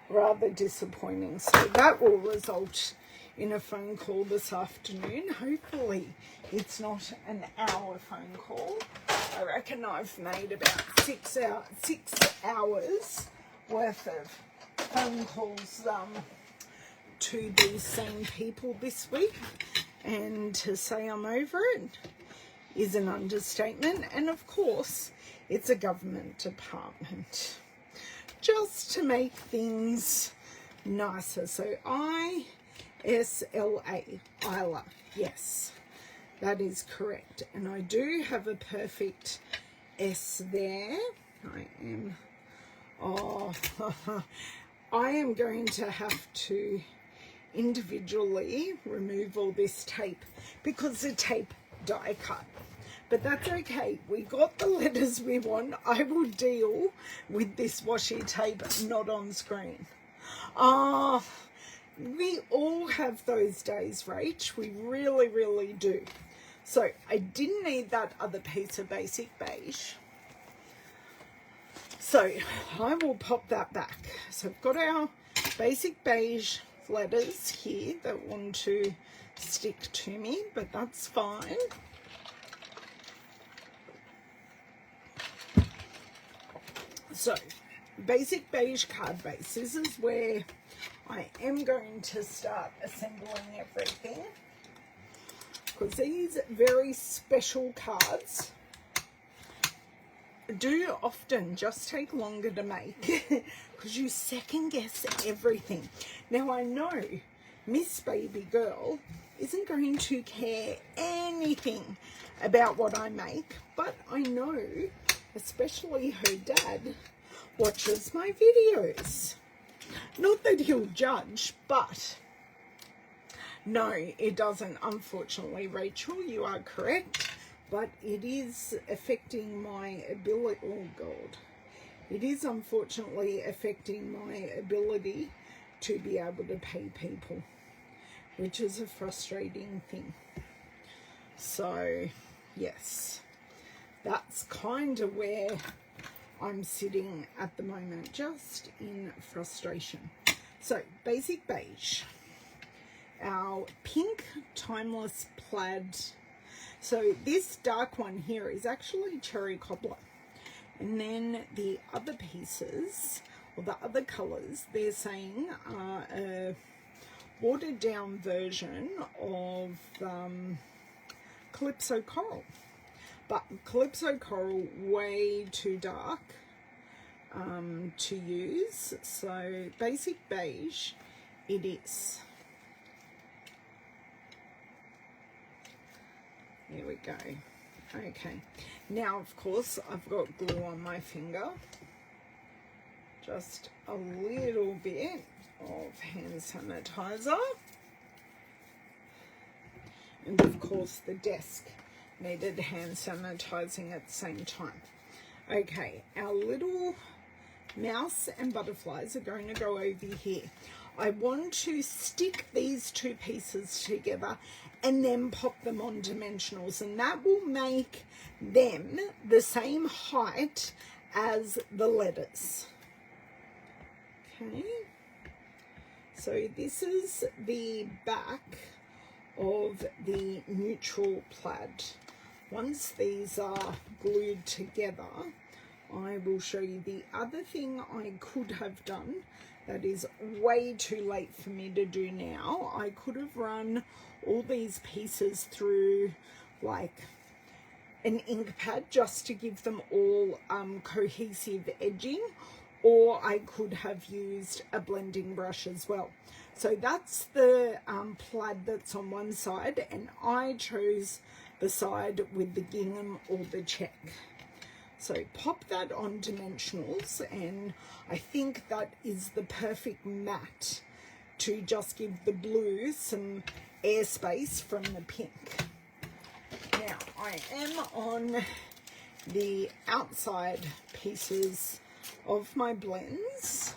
rather disappointing. So that will result in a phone call this afternoon. Hopefully it's not an hour phone call. I reckon I've made about 6 hours worth of phone calls to these same people this week, and to say I'm over it is an understatement. And of course it's a government department, just to make things nicer. So Isla, yes, that is correct, and I do have a perfect S there. I am going to have to individually remove all this tape because the tape die cut, but that's okay. We got the letters we want. I will deal with this washi tape not on screen. We all have those days, Rach. We really, really do. So I didn't need that other piece of basic beige, so I will pop that back. So I've got our basic beige letters here that want to stick to me, but that's fine. So basic beige card base, this is where I am going to start assembling everything, because these very special cards do often just take longer to make because you second guess everything. Now I know Miss Baby Girl isn't going to care anything about what I make, but I know especially her dad watches my videos. Not that he'll judge, but no, it doesn't. Unfortunately, Rachel, you are correct, but it is affecting my ability. Oh God, it is unfortunately affecting my ability to be able to pay people, which is a frustrating thing. So yes, that's kind of where I'm sitting at the moment, just in frustration. So basic beige, our pink timeless plaid. So this dark one here is actually cherry cobbler, and then the other pieces, or the other colors, they're saying are a watered down version of Calypso Coral, but Calypso Coral way too dark to use. So basic beige it is. There we go. Okay, now of course I've got glue on my finger, just a little bit of hand sanitizer, and of course the desk needed hand sanitizing at the same time. Okay, our little mouse and butterflies are going to go over here. I want to stick these two pieces together and then pop them on dimensionals, and that will make them the same height as the letters. Okay, so this is the back of the neutral plaid. Once these are glued together, I will show you the other thing I could have done that is way too late for me to do now. I could have run all these pieces through like an ink pad just to give them all cohesive edging, or I could have used a blending brush as well. So that's the plaid that's on one side, and I chose the side with the gingham or the check. So pop that on dimensionals, and I think that is the perfect mat to just give the blue some airspace from the pink. Now I am on the outside pieces of my blends.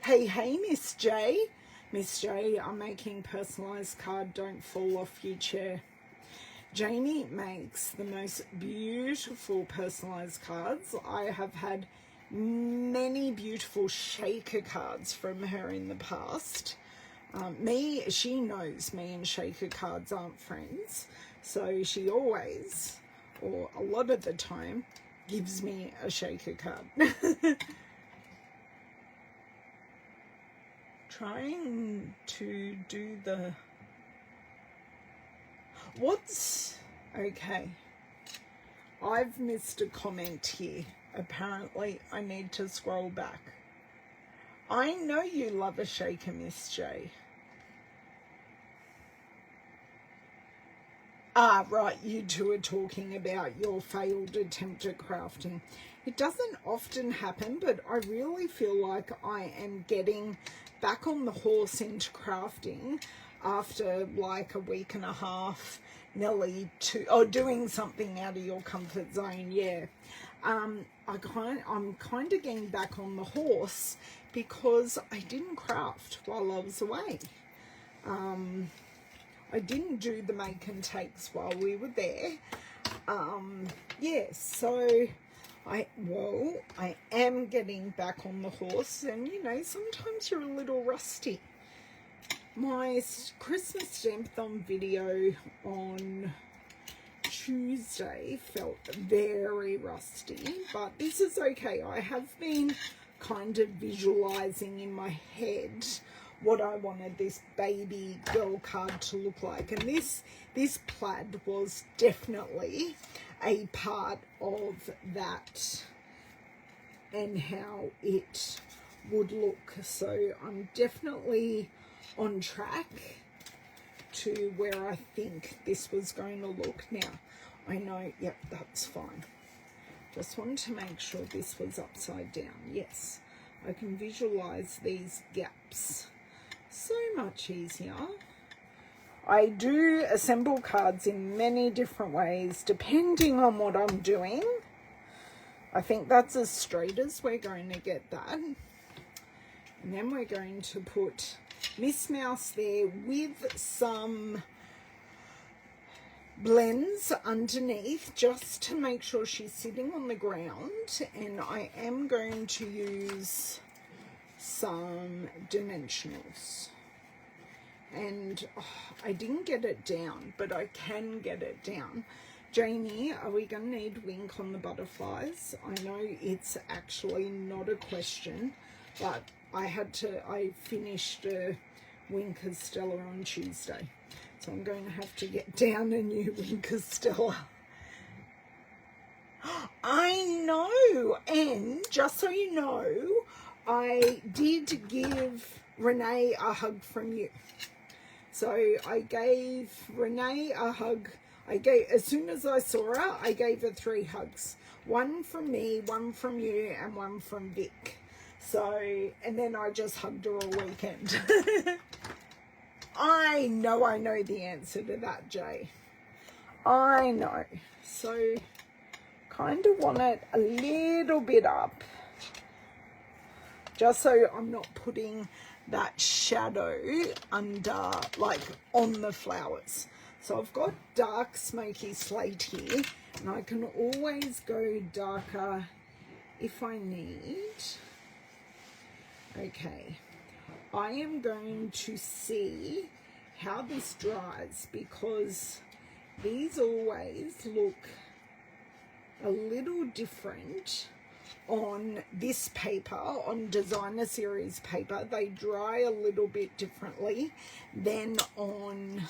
Hey, Miss J. Miss J, I'm making personalised card, don't fall off your chair. Jamie makes the most beautiful personalised cards. I have had many beautiful shaker cards from her in the past. She knows me and shaker cards aren't friends, so she always, or a lot of the time, gives me a shaker card. Trying to do the... Okay, I've missed a comment here. Apparently I need to scroll back. I know you love a shaker, Miss J. Ah, right, you two are talking about your failed attempt at crafting. It doesn't often happen, but I really feel like I am getting back on the horse into crafting after like a week and a half, nearly two, or doing something out of your comfort zone. Yeah, I'm kind of getting back on the horse because I didn't craft while I was away. I didn't do the make and takes while we were there. Yeah, so I am getting back on the horse, and you know, sometimes you're a little rusty. My Christmas Stampathon video on Tuesday felt very rusty, but this is okay. I have been kind of visualizing in my head what I wanted this baby girl card to look like, and this plaid was definitely a part of that and how it would look. So I'm definitely on track to where I think this was going to look. Now I know, yep, that's fine. Just wanted to make sure this was upside down. Yes, I can visualize these gaps so much easier. I do assemble cards in many different ways depending on what I'm doing. I think that's as straight as we're going to get that. And then we're going to put Miss Mouse there with some blends underneath just to make sure she's sitting on the ground. And I am going to use some dimensionals. And I didn't get it down, but I can get it down. Jamie, are we going to need wink on the butterflies? I know it's actually not a question, but I finished a Winker Stella on Tuesday, so I'm going to have to get down a new Winker Stella. I know, and just so you know, I did give Renee a hug from you. So I gave Renee a hug. As soon as I saw her, I gave her 3 hugs. One from me, one from you, and one from Vic. So, and then I just hugged her all weekend. I know the answer to that, Jay. I know. So, kind of want it a little bit up, just so I'm not putting that shadow under, like on the flowers. So I've got dark smoky slate here, and I can always go darker if I need. Okay, I am going to see how this dries, because these always look a little different on this paper, on designer series paper. They dry a little bit differently than on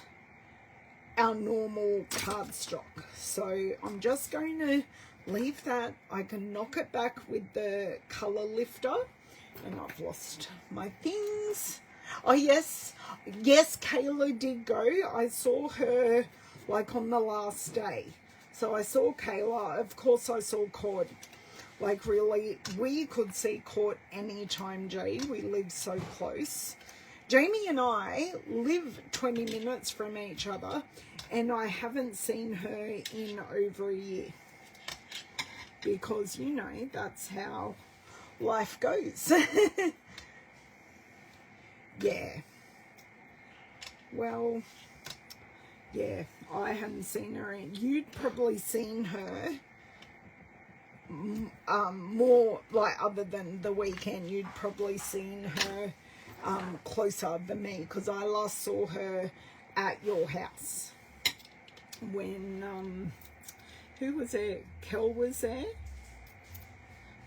our normal cardstock. So I'm just going to leave that. I can knock it back with the colour lifter. And I've lost my things. Oh yes, Kayla did go. I saw her like on the last day. So I saw Kayla. Of course I saw Cord. Like really, we could see Court anytime, Jay. We live so close. Jamie and I live 20 minutes from each other, and I haven't seen her in over a year. Because, you know, that's how life goes. Yeah. Well, yeah, I haven't seen her in. You'd probably seen her more, like, other than the weekend, you'd probably seen her closer than me, because I last saw her at your house when who was there? Kel was there.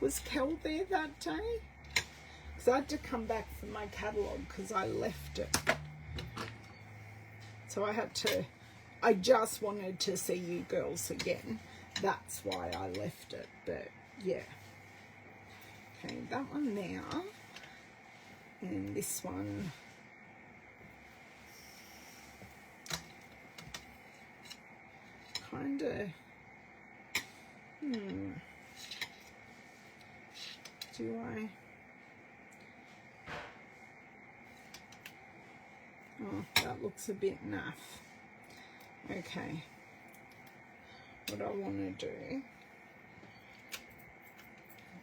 Was Kel there that day? Because I had to come back for my catalogue because I left it, so I just wanted to see you girls again. That's why I left it. But yeah, okay, that one now. And this one, kind of, do I? Oh, that looks a bit naff. Okay, what I want to do,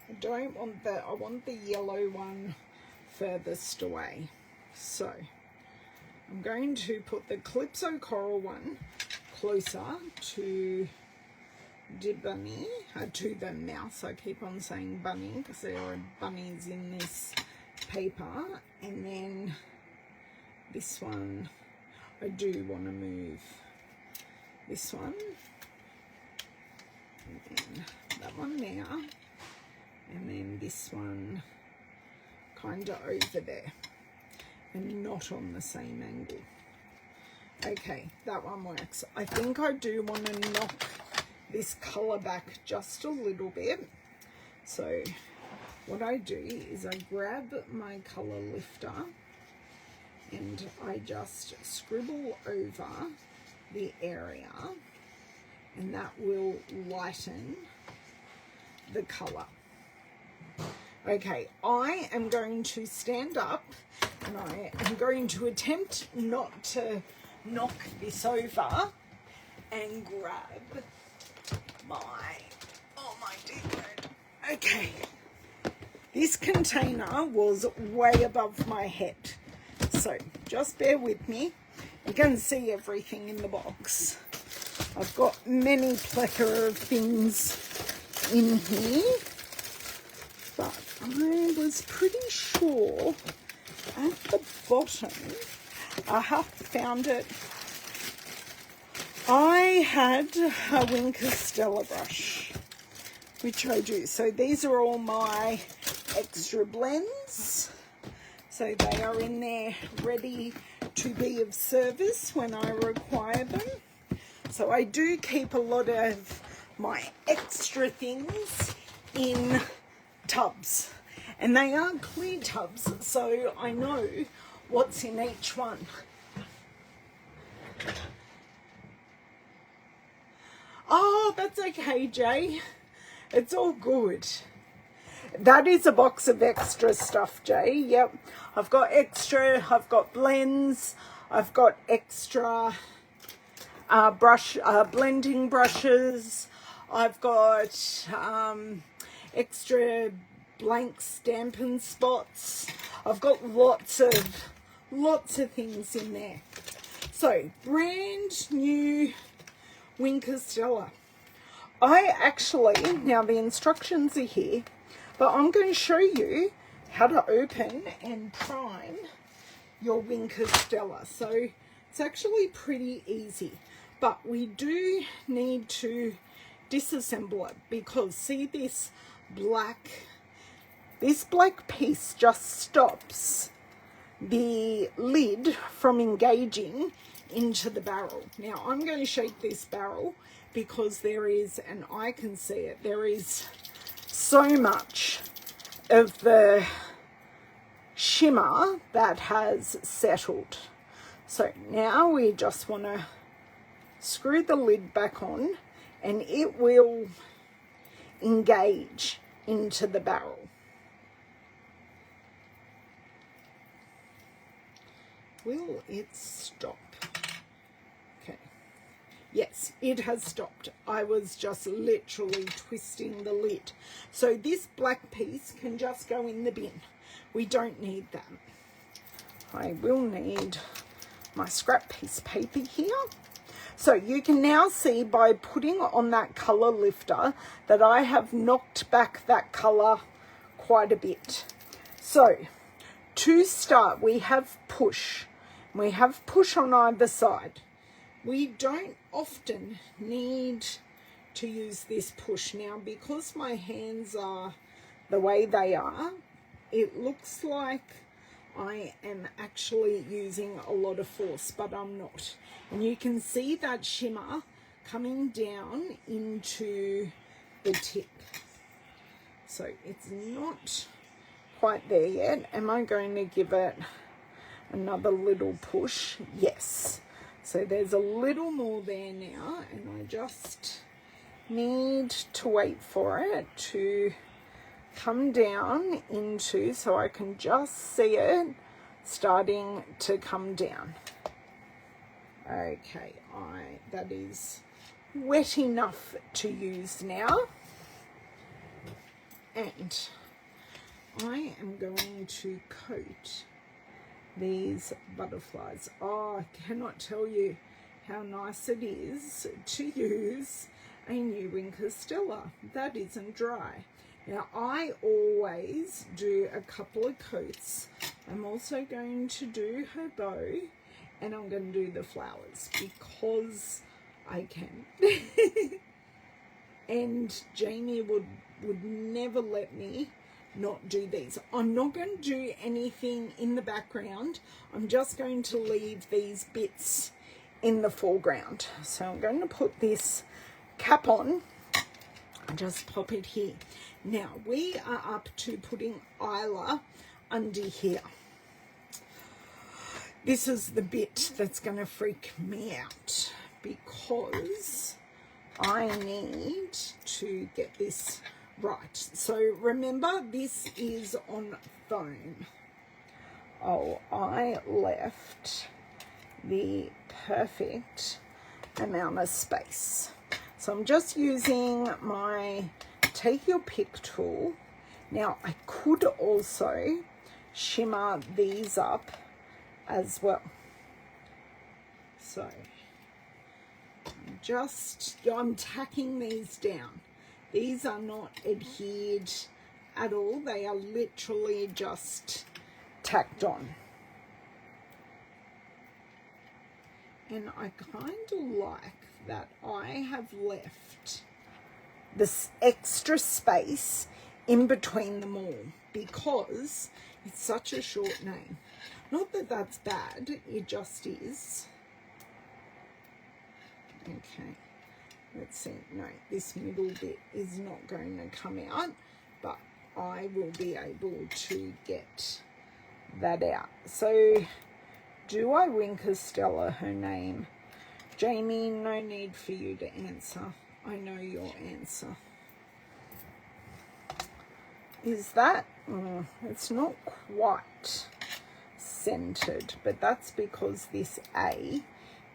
I don't want I want the yellow one furthest away. So I'm going to put the Calypso Coral one closer to the bunny, to the mouse. I keep on saying bunny because there are bunnies in this paper. And then this one, I do want to move this one. And then that one now. And then this one kind of over there and not on the same angle. Okay, that one works. I think I do want to knock this colour back just a little bit. So what I do is I grab my colour lifter and I just scribble over the area, and that will lighten the colour. Okay, I am going to stand up and I am going to attempt not to knock this over and grab my, oh my dear word. Okay, this container was way above my head, so just bear with me. You can see everything in the box. I've got many plethora of things in here, but I was pretty sure at the bottom, I have found it, I had a Winker Stella brush, which I do. So these are all my extra blends. So they are in there ready to be of service when I require them. So I do keep a lot of my extra things in tubs, and they are clear tubs, so I know what's in each one. Oh, that's okay, Jay. It's all good. That is a box of extra stuff, Jay. Yep. I've got extra, I've got blends, I've got extra blending brushes, I've got extra blank Stampin spots. I've got lots of things in there. So, brand new Winker Stella. I actually, now the instructions are here, but I'm going to show you how to open and prime your Winker Stella. So it's actually pretty easy, but we do need to disassemble it because see this black piece just stops the lid from engaging into the barrel. Now I'm going to shake this barrel because there is, and I can see it, there is so much of the shimmer that has settled. So now we just want to screw the lid back on and it will engage into the barrel. Will it stop? Okay. Yes, it has stopped. I was just literally twisting the lid. So this black piece can just go in the bin. We don't need that. I will need my scrap piece of paper here. So you can now see by putting on that colour lifter that I have knocked back that colour quite a bit. So to start, we have push. We have push on either side. We don't often need to use this push. Now, because my hands are the way they are, it looks like I am actually using a lot of force, but I'm not. And you can see that shimmer coming down into the tip. So it's not quite there yet. Am I going to give it another little push? Yes. So there's a little more there now, and I just need to wait for it to come down into, so I can just see it starting to come down. Okay, that is wet enough to use now. And I am going to coat these butterflies. Oh, I cannot tell you how nice it is to use a new Ink Stella that isn't dry. Now, I always do a couple of coats. I'm also going to do her bow, and I'm going to do the flowers because I can. And Jamie would never let me not do these. I'm not going to do anything in the background. I'm just going to leave these bits in the foreground. So I'm going to put this cap on and just pop it here. Now we are up to putting Isla under here. This is the bit that's going to freak me out because I need to get this right. So remember, this is on foam. Oh, I left the perfect amount of space. So I'm just using my take your pick tool. Now I could also shimmer these up as well. So I'm tacking these down. These are not adhered at all. They are literally just tacked on. And I kind of like that I have left this extra space in between them all because it's such a short name. Not that that's bad, it just is. Okay, let's see. No, this middle bit is not going to come out, but I will be able to get that out. So, do I Ink Stella her name? Jamie, no need for you to answer. I know your answer. Is that, it's not quite centered, but that's because this A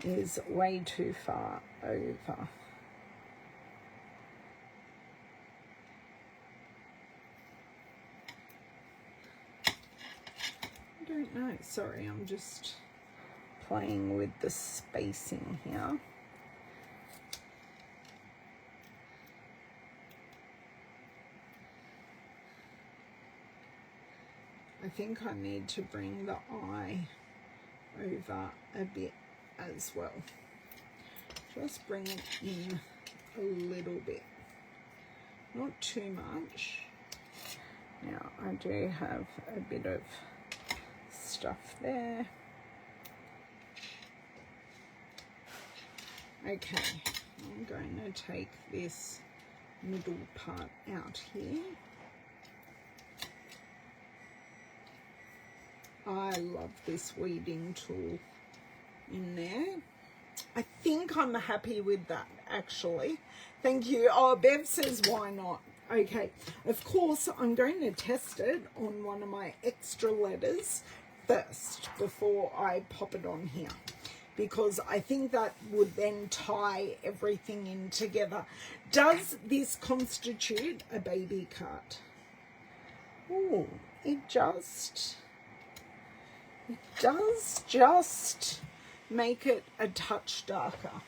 is way too far over. I don't know, sorry, I'm just playing with the spacing here. I think I need to bring the eye over a bit as well. Just bring it in a little bit, not too much. Now I do have a bit of stuff there. Okay, I'm going to take this middle part out here. I love this weeding tool in there. I think I'm happy with that, actually. Thank you. Oh, Bev says, why not? Okay, of course, I'm going to test it on one of my extra letters first before I pop it on here, because I think that would then tie everything in together. Does this constitute a baby card? Oh, it does just make it a touch darker.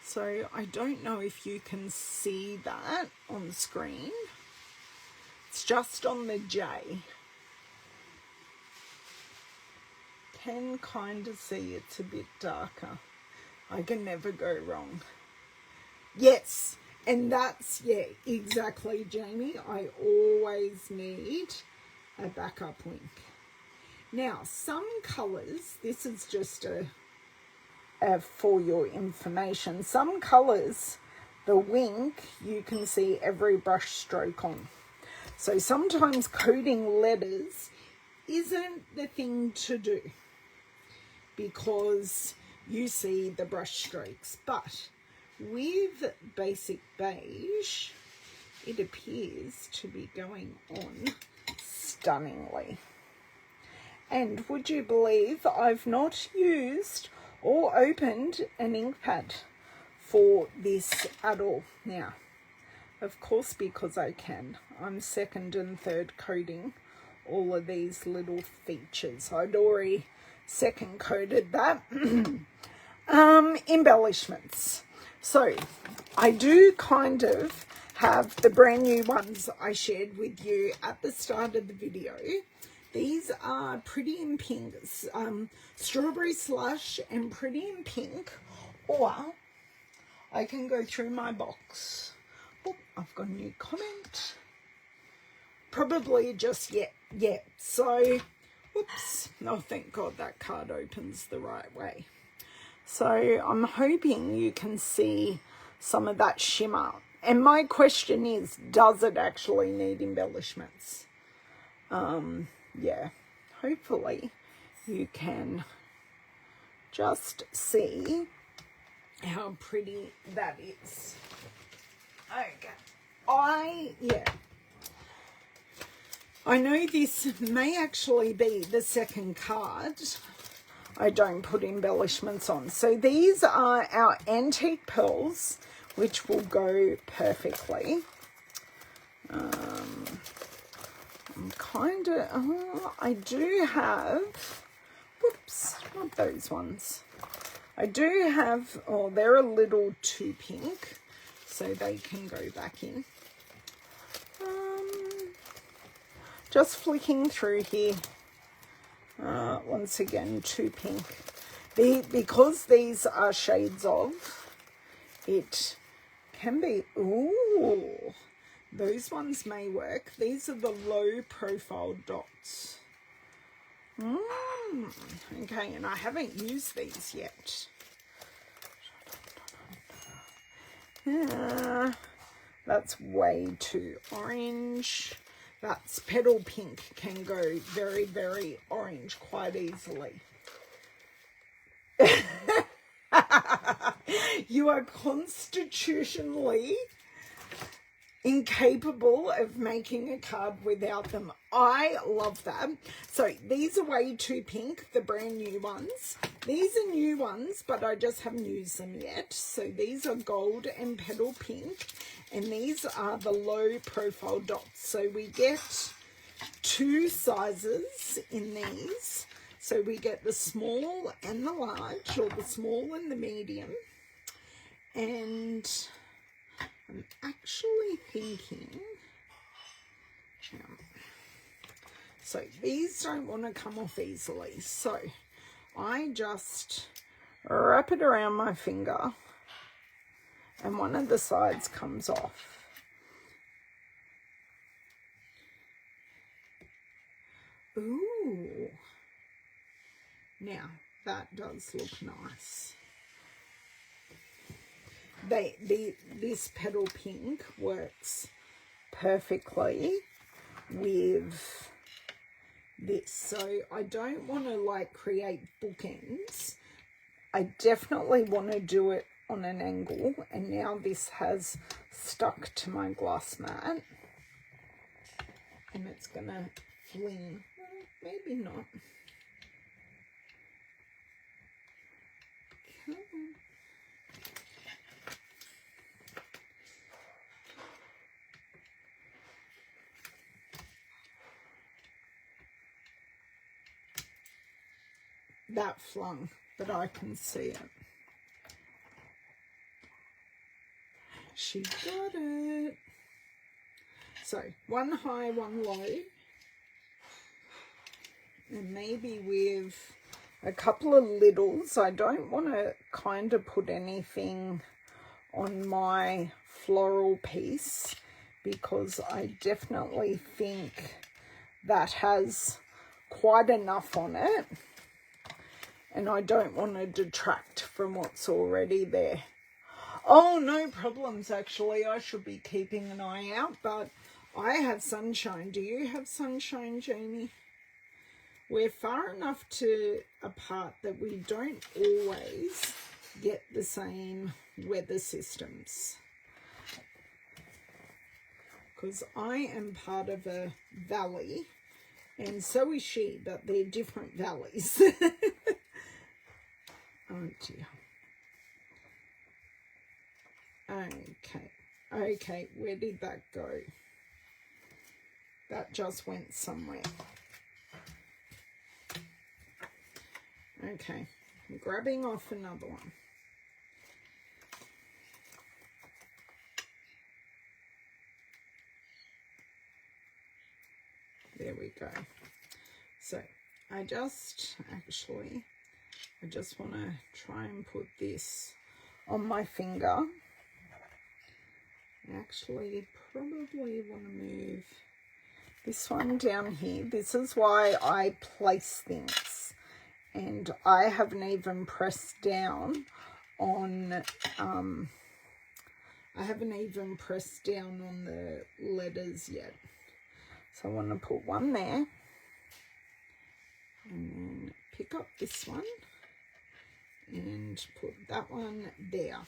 So I don't know if you can see that on screen. It's just on the J. Can kind of see it's a bit darker. I can never go wrong. Yes, and that's, yeah, exactly, Jamie. I always need a backup wink. Now, some colours, this is just for your information, some colours, the wink, you can see every brush stroke on. So sometimes coding letters isn't the thing to do because you see the brush strokes, but with basic beige, it appears to be going on stunningly. And would you believe I've not used or opened an ink pad for this at all? Now, of course, because I can. I'm second and third coating all of these little features. I'd already second coated that. Embellishments. So I do kind of have the brand new ones I shared with you at the start of the video. These are Pretty in Pink, Strawberry Slush and Pretty in Pink, or I can go through my box. Oh, I've got a new comment. Probably just yet. So, whoops. Oh, thank God that card opens the right way. So I'm hoping you can see some of that shimmer. And my question is, does it actually need embellishments? Yeah, hopefully you can just see how pretty that is. Okay, I know this may actually be the second card I don't put embellishments on. So these are our antique pearls, which will go perfectly. I'm kind of, I do have, whoops, not those ones. I do have, oh, they're a little too pink, so they can go back in. Just flicking through here. Once again, too pink. Because these are shades of, it can be, ooh, those ones may work. These are the low profile dots. Okay, and I haven't used these yet. That's way too orange. That's petal pink, can go very, very orange quite easily. You are constitutionally incapable of making a card without them. I love that. So these are way too pink, the brand new ones. These are new ones, but I just haven't used them yet. So these are gold and petal pink, and these are the low profile dots. So we get two sizes in these. So we get the small and the large, or the small and the medium. And I'm actually thinking, so these don't want to come off easily. So I just wrap it around my finger and one of the sides comes off. Ooh. Now, That does look nice. This petal pink works perfectly with this. So I don't want to like create bookends. I definitely want to do it on an angle, and now this has stuck to my glass mat and it's gonna fling. Maybe not. Come on. That flung, but I can see it. She got it. So one high, one low, and maybe with a couple of littles. I don't want to kind of put anything on my floral piece because I definitely think that has quite enough on it, and I don't want to detract from what's already there. Oh, no problems, actually. I should be keeping an eye out, but I have sunshine. Do you have sunshine, Jamie? We're far enough apart that we don't always get the same weather systems. Because I am part of a valley, and so is she, but they're different valleys. Oh, dear. Okay, where did that go? That just went somewhere. Okay, I'm grabbing off another one. There we go. So I just want to try and put this on my finger. I actually probably want to move this one down here. This is why I place things, and I haven't even pressed down on the letters yet. So I want to put one there and then pick up this one and put that one there.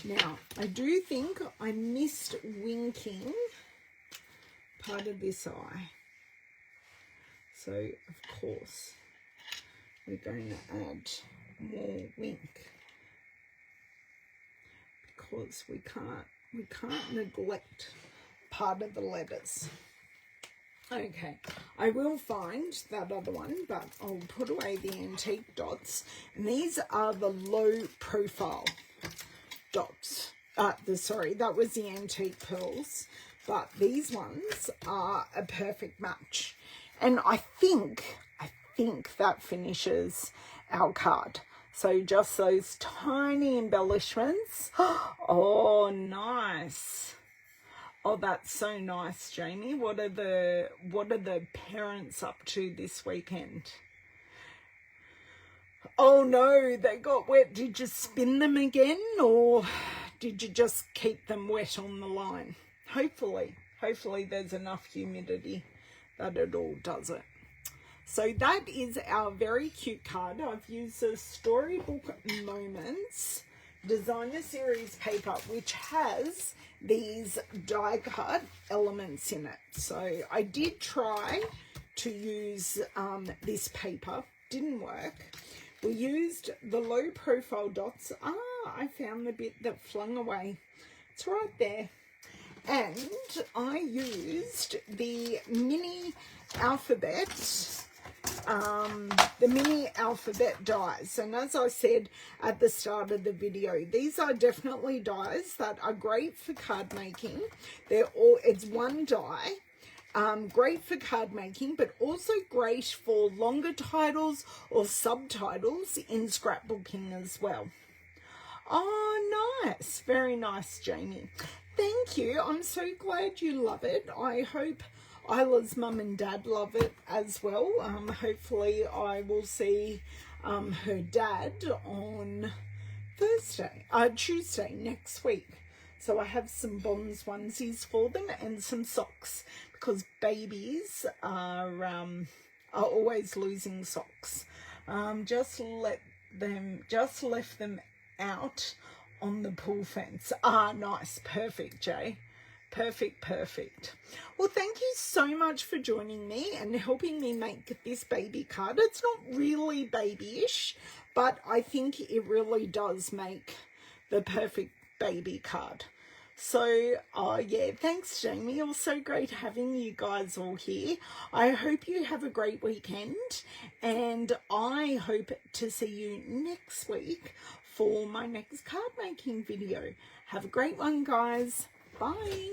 Now, I do think I missed winking part of this eye. So, of course, we're going to add more wink because we can't neglect part of the letters. Okay, I will find that other one, but I'll put away the antique dots. And these are the low profile dots. Sorry, that was the antique pearls, but these ones are a perfect match. And I think that finishes our card. So just those tiny embellishments. Oh, nice. Oh, that's so nice, Jamie. What are the parents up to this weekend? Oh no, they got wet. Did you spin them again, or did you just keep them wet on the line? Hopefully there's enough humidity that it all does it. So that is our very cute card. I've used the Storybook Moments Designer Series paper, which has these die cut elements in it. So I did try to use this paper, didn't work. We used the low profile dots. I found the bit that flung away. It's right there. And I used the mini alphabet dies. And as I said at the start of the video, these are definitely dies that are great for card making. It's one die, great for card making, but also great for longer titles or subtitles in scrapbooking as well. Oh, nice. Very nice, Jamie. Thank you. I'm so glad you love it. I hope Isla's mum and dad love it as well. Hopefully I will see her dad on Tuesday next week. So I have some Bonds onesies for them and some socks, because babies are always losing socks. Just left them out on the pool fence. Nice. Perfect, Jay. Perfect. Well, thank you so much for joining me and helping me make this baby card. It's not really babyish, but I think it really does make the perfect baby card. So, yeah, thanks, Jamie. It was so great having you guys all here. I hope you have a great weekend, and I hope to see you next week for my next card making video. Have a great one, guys. Bye.